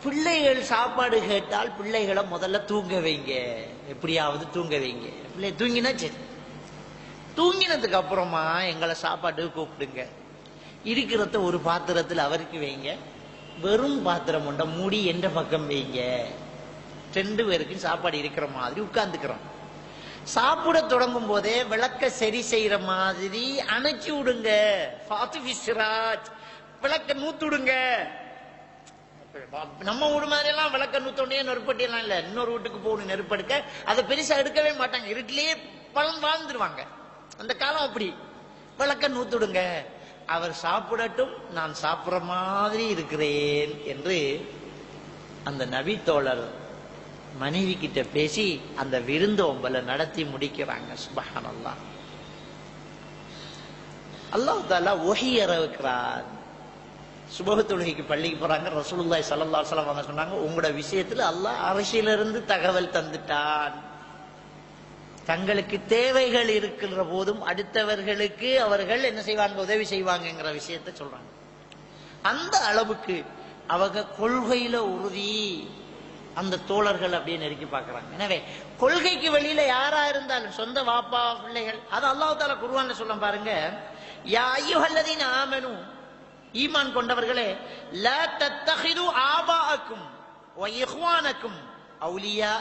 பிள்ளைகள் சாப்பாடு கேட்டால் பிள்ளைகளை முதல்ல தூங்க வைங்க, எப்படியாவது தூங்க வைங்க. பிள்ளை தூங்கினா சரி, தூங்கினதுக்கு அப்புறமா எங்களை சாப்பாட்டுக்கு கூப்பிடுங்க, இருக்கிறத ஒரு பாத்திரத்தில் அவருக்கு வைங்க, வெறும் பாத்திரம் உண்ட மூடி எந்த பக்கம் வைங்க, 2 பேருக்கும் சாப்பாடு இருக்கிற மாதிரி உட்கார்ந்துக்கிறோம். சாப்பிட தொடங்கும் போதே விளக்க சரி செய்யற மாதிரி அணைச்சு விடுங்க, விளக்க நூத்துடுங்க. நம்ம வீடு மாதிரி எல்லாம் விளக்க நூத்தோடனே நெருப்பட்டி எல்லாம் இல்ல, இன்னொரு வீட்டுக்கு போகணும் நெருப்படுக்க, அதை பெருசா எடுக்கவே மாட்டாங்க, இருட்டிலேயே பழம் வாழ்ந்துருவாங்க. அந்த காலம் அப்படி. விளக்க நூத்துடுங்க, அவர் சாப்பிடட்டும், நான் சாப்பிடுற மாதிரி இருக்கிறேன் என்று அந்த நபி தோழர் மனைவி கிட்ட பேசி அந்த விருந்து ஒம்பல நடத்தி முடிக்கிறாங்க. சுப்ஹானல்லாஹ். அல்லாஹ் தஆலா வஹி இறக்குறார். சுபஹ் தொழுகைக்கு பள்ளிக்கு போறாங்க. ரசூலுல்லாஹி ஸல்லல்லாஹு அலைஹி வஸல்லம் அவங்க சொன்னாங்க, உங்களோட விஷயத்துல அல்லாஹ் அரசிலிருந்து தகவல் தந்துட்டான். தங்களுக்கு தேவைகள் இருக்கிற போதும் அடுத்தவர்களுக்கு அவர்கள் என்ன செய்வாங்க, உதவி செய்வாங்கங்கிற விஷயத்தை சொல்றாங்க. அந்த அளவுக்கு அவங்க கொள்கையில உறுதி. அந்த தோழர்கள் அப்படியே நெருக்கி பார்க்கறாங்க. எனவே கொள்கைக்கு வெளியில யாரா இருந்தாலும், சொந்த வாப்பா பிள்ளைகள், அது அல்லாஹ் தஆலா குர்ஆன்ல சொல்ல பாருங்க, யா அய்யுஹல்லதீன ஆமனு, ஈமான் கொண்டவர்களே, லா தத்தகிது ஆபாஅக்கும் வ இஹ்வானக்கும் அவுலியா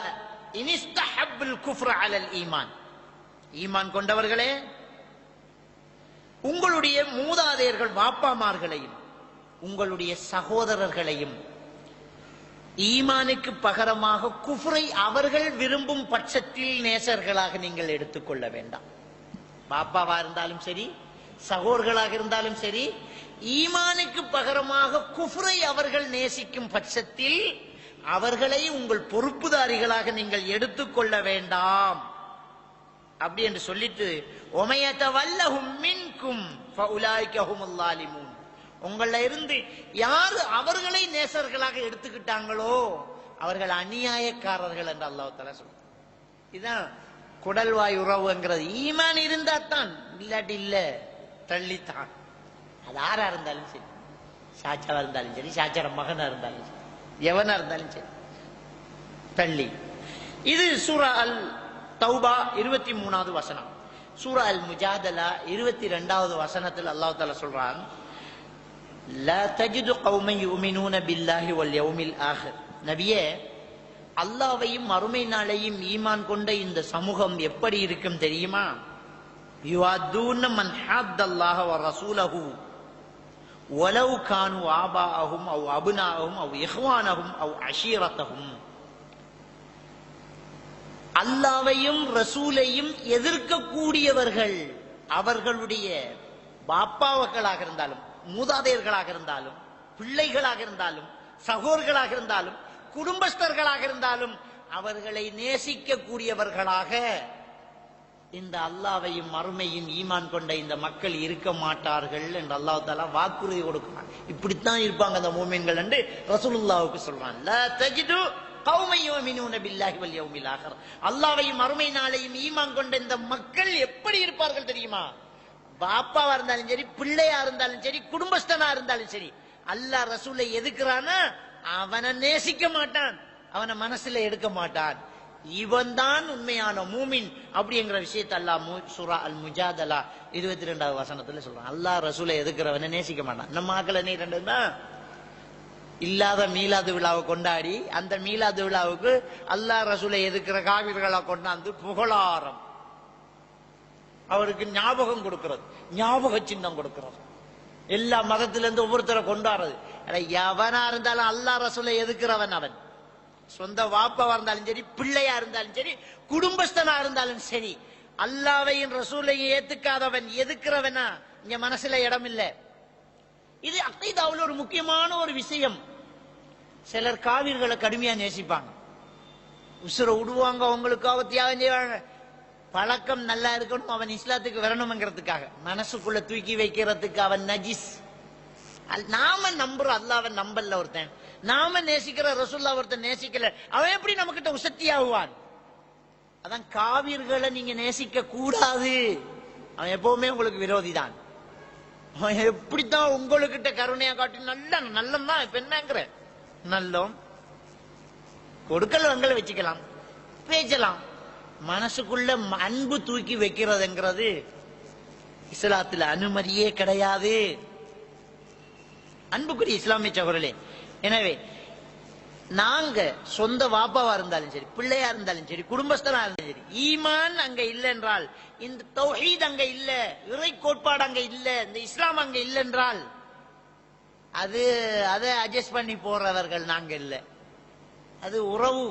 இன் இஸ்தஹப்புல் குஃப்ர அலல் ஈமான். ஈமான் கொண்டவர்களே, உங்களுடைய மூதாதையர்கள் வாப்பாமார்களையும் உங்களுடைய சகோதரர்களையும் ஈமானுக்கு பகரமாக குஃப்ரை அவர்கள் விரும்பும் பட்சத்தில் நேசர்களாக நீங்கள் எடுத்துக்கொள்ள வேண்டாம். பாப்பாவா இருந்தாலும் சரி, சகோதரர்களாக இருந்தாலும் சரி, ஈமானுக்கு பகரமாக குஃப்ரை அவர்கள் நேசிக்கும் பட்சத்தில் அவர்களை உங்கள் பொறுப்புதாரிகளாக நீங்கள் எடுத்துக்கொள்ள வேண்டாம் அப்படி என்று சொல்லிட்டு, ஒமையதவல்லஹும் மின்கும் ஃபஉலாயிக ஹுமுல் ஸாலிமூன், உங்கள இருந்து யாரு அவர்களை நேசர்களாக எடுத்துக்கிட்டாங்களோ அவர்கள் அநியாயக்காரர்கள் என்று அல்லாஹ் தஆலா சொல்றார். இதுதான் குடல்வாய் உறவுங்கிறது. ஈமான் இருந்தா தான், இல்லாட்டி இல்ல தள்ளித்தான். அது யாரா இருந்தாலும் சரி, சாச்சாவா இருந்தாலும் சரி, சாச்சார மகனா இருந்தாலும் சரி, எவனா இருந்தாலும் சரி, தள்ளி. இது சூரா அல் தௌபா 23வது வசனம். சூரா அல் முஜாதலா 22வது வசனத்தில் அல்லாஹ் தஆலா சொல்றான், லா தஜிது கௌமன் யுமினூன பில்லாஹி வல் யௌமில் ஆஹிர். நபியே, அல்லாஹ்வையும் மறுமை நாளையும் ஈமான் கொண்ட இந்த சமூகம் எப்படி இருக்கும் தெரியுமா? யுஅத்தூன மன் ஹாத்தல்லாஹ வ ரசூலஹு வலவ் கானு ஆபாஅஹும் அவ் அப்னாஅஹும் அவ் இஹ்வானஹும் அவ் அஷீரத்தஹும். அல்லாஹ்வையும் ரசூலையும் எதிர்க்கக்கூடியவர்கள் அவர்களுடைய பாப்பாவர்களாக இருந்தாலும், மூதாதையர்களாக இருந்தாலும், பிள்ளைகளாக இருந்தாலும், சகோதரர்களாக இருந்தாலும், குடும்பஸ்தர்களாக இருந்தாலும் அவர்களை நேசிக்க கூடியவர்களாக இந்த அல்லாஹ்வையும் மறுமையும் ஈமான் கொண்ட இந்த மக்கள் இருக்க மாட்டார்கள் என்று அல்லாஹ் தஆலா வாக்குறுதி கொடுக்கிறான். இப்படித்தான் இருப்பாங்க அந்த மூமின்கள் என்று ரசூலுல்லாஹ்வுக்கு சொல்றான். லா தஜிது கௌமன் யுமினூன பில்லாஹி வல் யௌமில் ஆஹிர். அல்லாஹ்வையும் மறுமை நாளையும் ஈமான் கொண்ட இந்த மக்கள் எப்படி இருப்பார்கள் தெரியுமா? பாப்பாவா இருந்தாலும் சரி, பிள்ளையா இருந்தாலும் சரி, குடும்பஸ்தனா இருந்தாலும் சரி, அல்லாஹ் ரசூலை எதுக்குறானா அவனை நேசிக்க மாட்டான், அவனை மனசுல எடுக்க மாட்டான். இவன் தான் உண்மையான மூமின் அப்படிங்கிற விஷயத்தை அல்லாஹ் சூரா அல் முஜாதலா 22வது வசனத்துல சொல்றான். அல்லாஹ் ரசூலை எதுக்குறவனை நேசிக்க மாட்டான். நம்ம ஆக்களை நீ ரெண்டு தான் இல்லாத மீலாது விழாவை கொண்டாடி அந்த மீலாது விழாவுக்கு அல்லாஹ் ரசூலை எதுக்குற காவிர்களை கொண்டாந்து புகழாரம், அவருக்கு ஞாபகம் கொடுக்கிறது, ஞாபக சின்னம் கொடுக்கிறது, எல்லா மதத்திலிருந்து ஒவ்வொருத்தரை கொண்டாடுறது. எவனா இருந்தாலும் அல்லாஹ் ரசூலை எதுக்குறவன் அவன். சொந்த வாப்பாவா இருந்தாலும் சரி, பிள்ளையா இருந்தாலும் சரி, குடும்பஸ்தனா இருந்தாலும் சரி, அல்லாஹ்வையும் ரசூலையும் ஏத்துக்காதவன் எதுக்குறவனா இங்க மனசுல இடம் இல்ல. இது அக்கீதாவுல ஒரு முக்கியமான ஒரு விஷயம். சிலர் காவிர்களை கடுமையா நேசிப்பாங்க, உசுர விடுவாங்க, அவங்களுக்காக தியாகம் செய்வாங்க. பழக்கம் நல்லா இருக்கணும், அவன் இஸ்லாத்துக்கு வரணும்ங்கிறதுக்காக மனசுக்குள்ள தூக்கி வைக்கிறதுக்கு அவன் நஜிஸ். நாம நம்புறோம் அல்லாஹ்வை நம்பல ஒருத்தன், நாம நேசிக்கிற ரசூலுல்லாஹ் ஒருத்தன் நேசிக்கல, அவன் எப்படி நமக்கிட்ட உசத்தி ஆகுவான்? அதான் காவிர்களை நீங்க நேசிக்க கூடாது, அவன் எப்பவுமே உங்களுக்கு விரோதி தான். அவன் எப்படித்தான் உங்களுக்கிட்ட கருணையா காட்டி நல்லம் தான். இப்ப என்னங்கிற நல்லம் கொடுக்கல் வங்கல வச்சுக்கலாம், பேசலாம். மனசுக்குள்ள அன்பு தூக்கி வைக்கிறதுங்கிறது இஸ்லாத்துல அனுமதியே கிடையாது. அன்புக்குரிய இஸ்லாமிய சகோதரர்களே, எனவே நாங்க சொந்த வாப்பாவா இருந்தாலும் சரி, பிள்ளையா இருந்தாலும் சரி, குடும்பஸ்தனா இருந்தாலும் சரி, ஈமான் அங்க இல்ல என்றால், இந்த தௌஹீத் அங்க இல்ல, இறை கோட்பாடு அங்க இல்ல, இந்த இஸ்லாம் அங்க இல்ல என்றால் அதை அட்ஜஸ்ட் பண்ணி போறவர்கள் நாங்க இல்ல. அது உறவு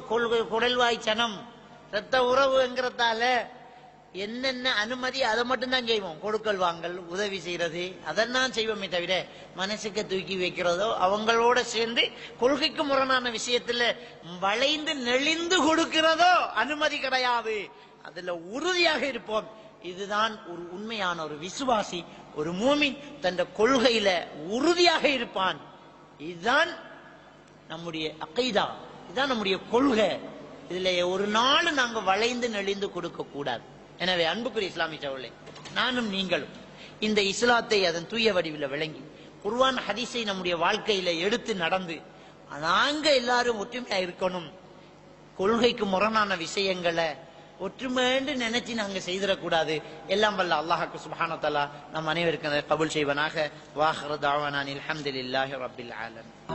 குடல்வாய் சனம் ரத்த உறவுங்கிறதால என்னென்ன அனுமதி அதை மட்டும் தான் செய்வோம். கொடுக்கல் வாங்கல், உதவி செய்யறது, அதெல்லாம் செய்வோமே தவிர மனசுக்கு தூக்கி வைக்கிறதோ அவங்களோட சேர்ந்து கொள்கைக்கு முரணான விஷயத்துல வளைந்து நெளிந்து கொடுக்கிறதோ அனுமதி கிடையாது. அதுல உறுதியாக இருப்போம். இதுதான் ஒரு உண்மையான ஒரு விசுவாசி, ஒரு மூமின் தன் கொள்கையில உறுதியாக இருப்பான். இதுதான் நம்முடைய அகீதா, இதுதான் நம்முடைய கொள்கை. இதுல ஒரு நாள் நாங்க வளைந்து நெளிந்து கொடுக்க கூடாது. எனவே அன்புக்குரிய இஸ்லாமிய சகோதரர்களே, நானும் நீங்களும் இந்த இஸ்லாத்தை அதன் தூய வடிவில் விளங்கி குர்ஆன் ஹதீஸை நம்முடைய வாழ்க்கையில எடுத்து நடந்து நாங்க எல்லாரும் ஒற்றுமையா இருக்கணும். கொள்கைக்கு முரணான விஷயங்களை ஒற்றுமைன்னு நினைச்சு நாங்க செய்திடக்கூடாது. எல்லாம் வல்ல அல்லாஹ்வுக்கு சுப்ஹானஹு வ தஆலா நம் அனைவருக்கும் கபூல் செய்வனாக. வாஹிரு தஅவானா அல்ஹம்துலில்லாஹி ரப்பில் ஆலமீன்.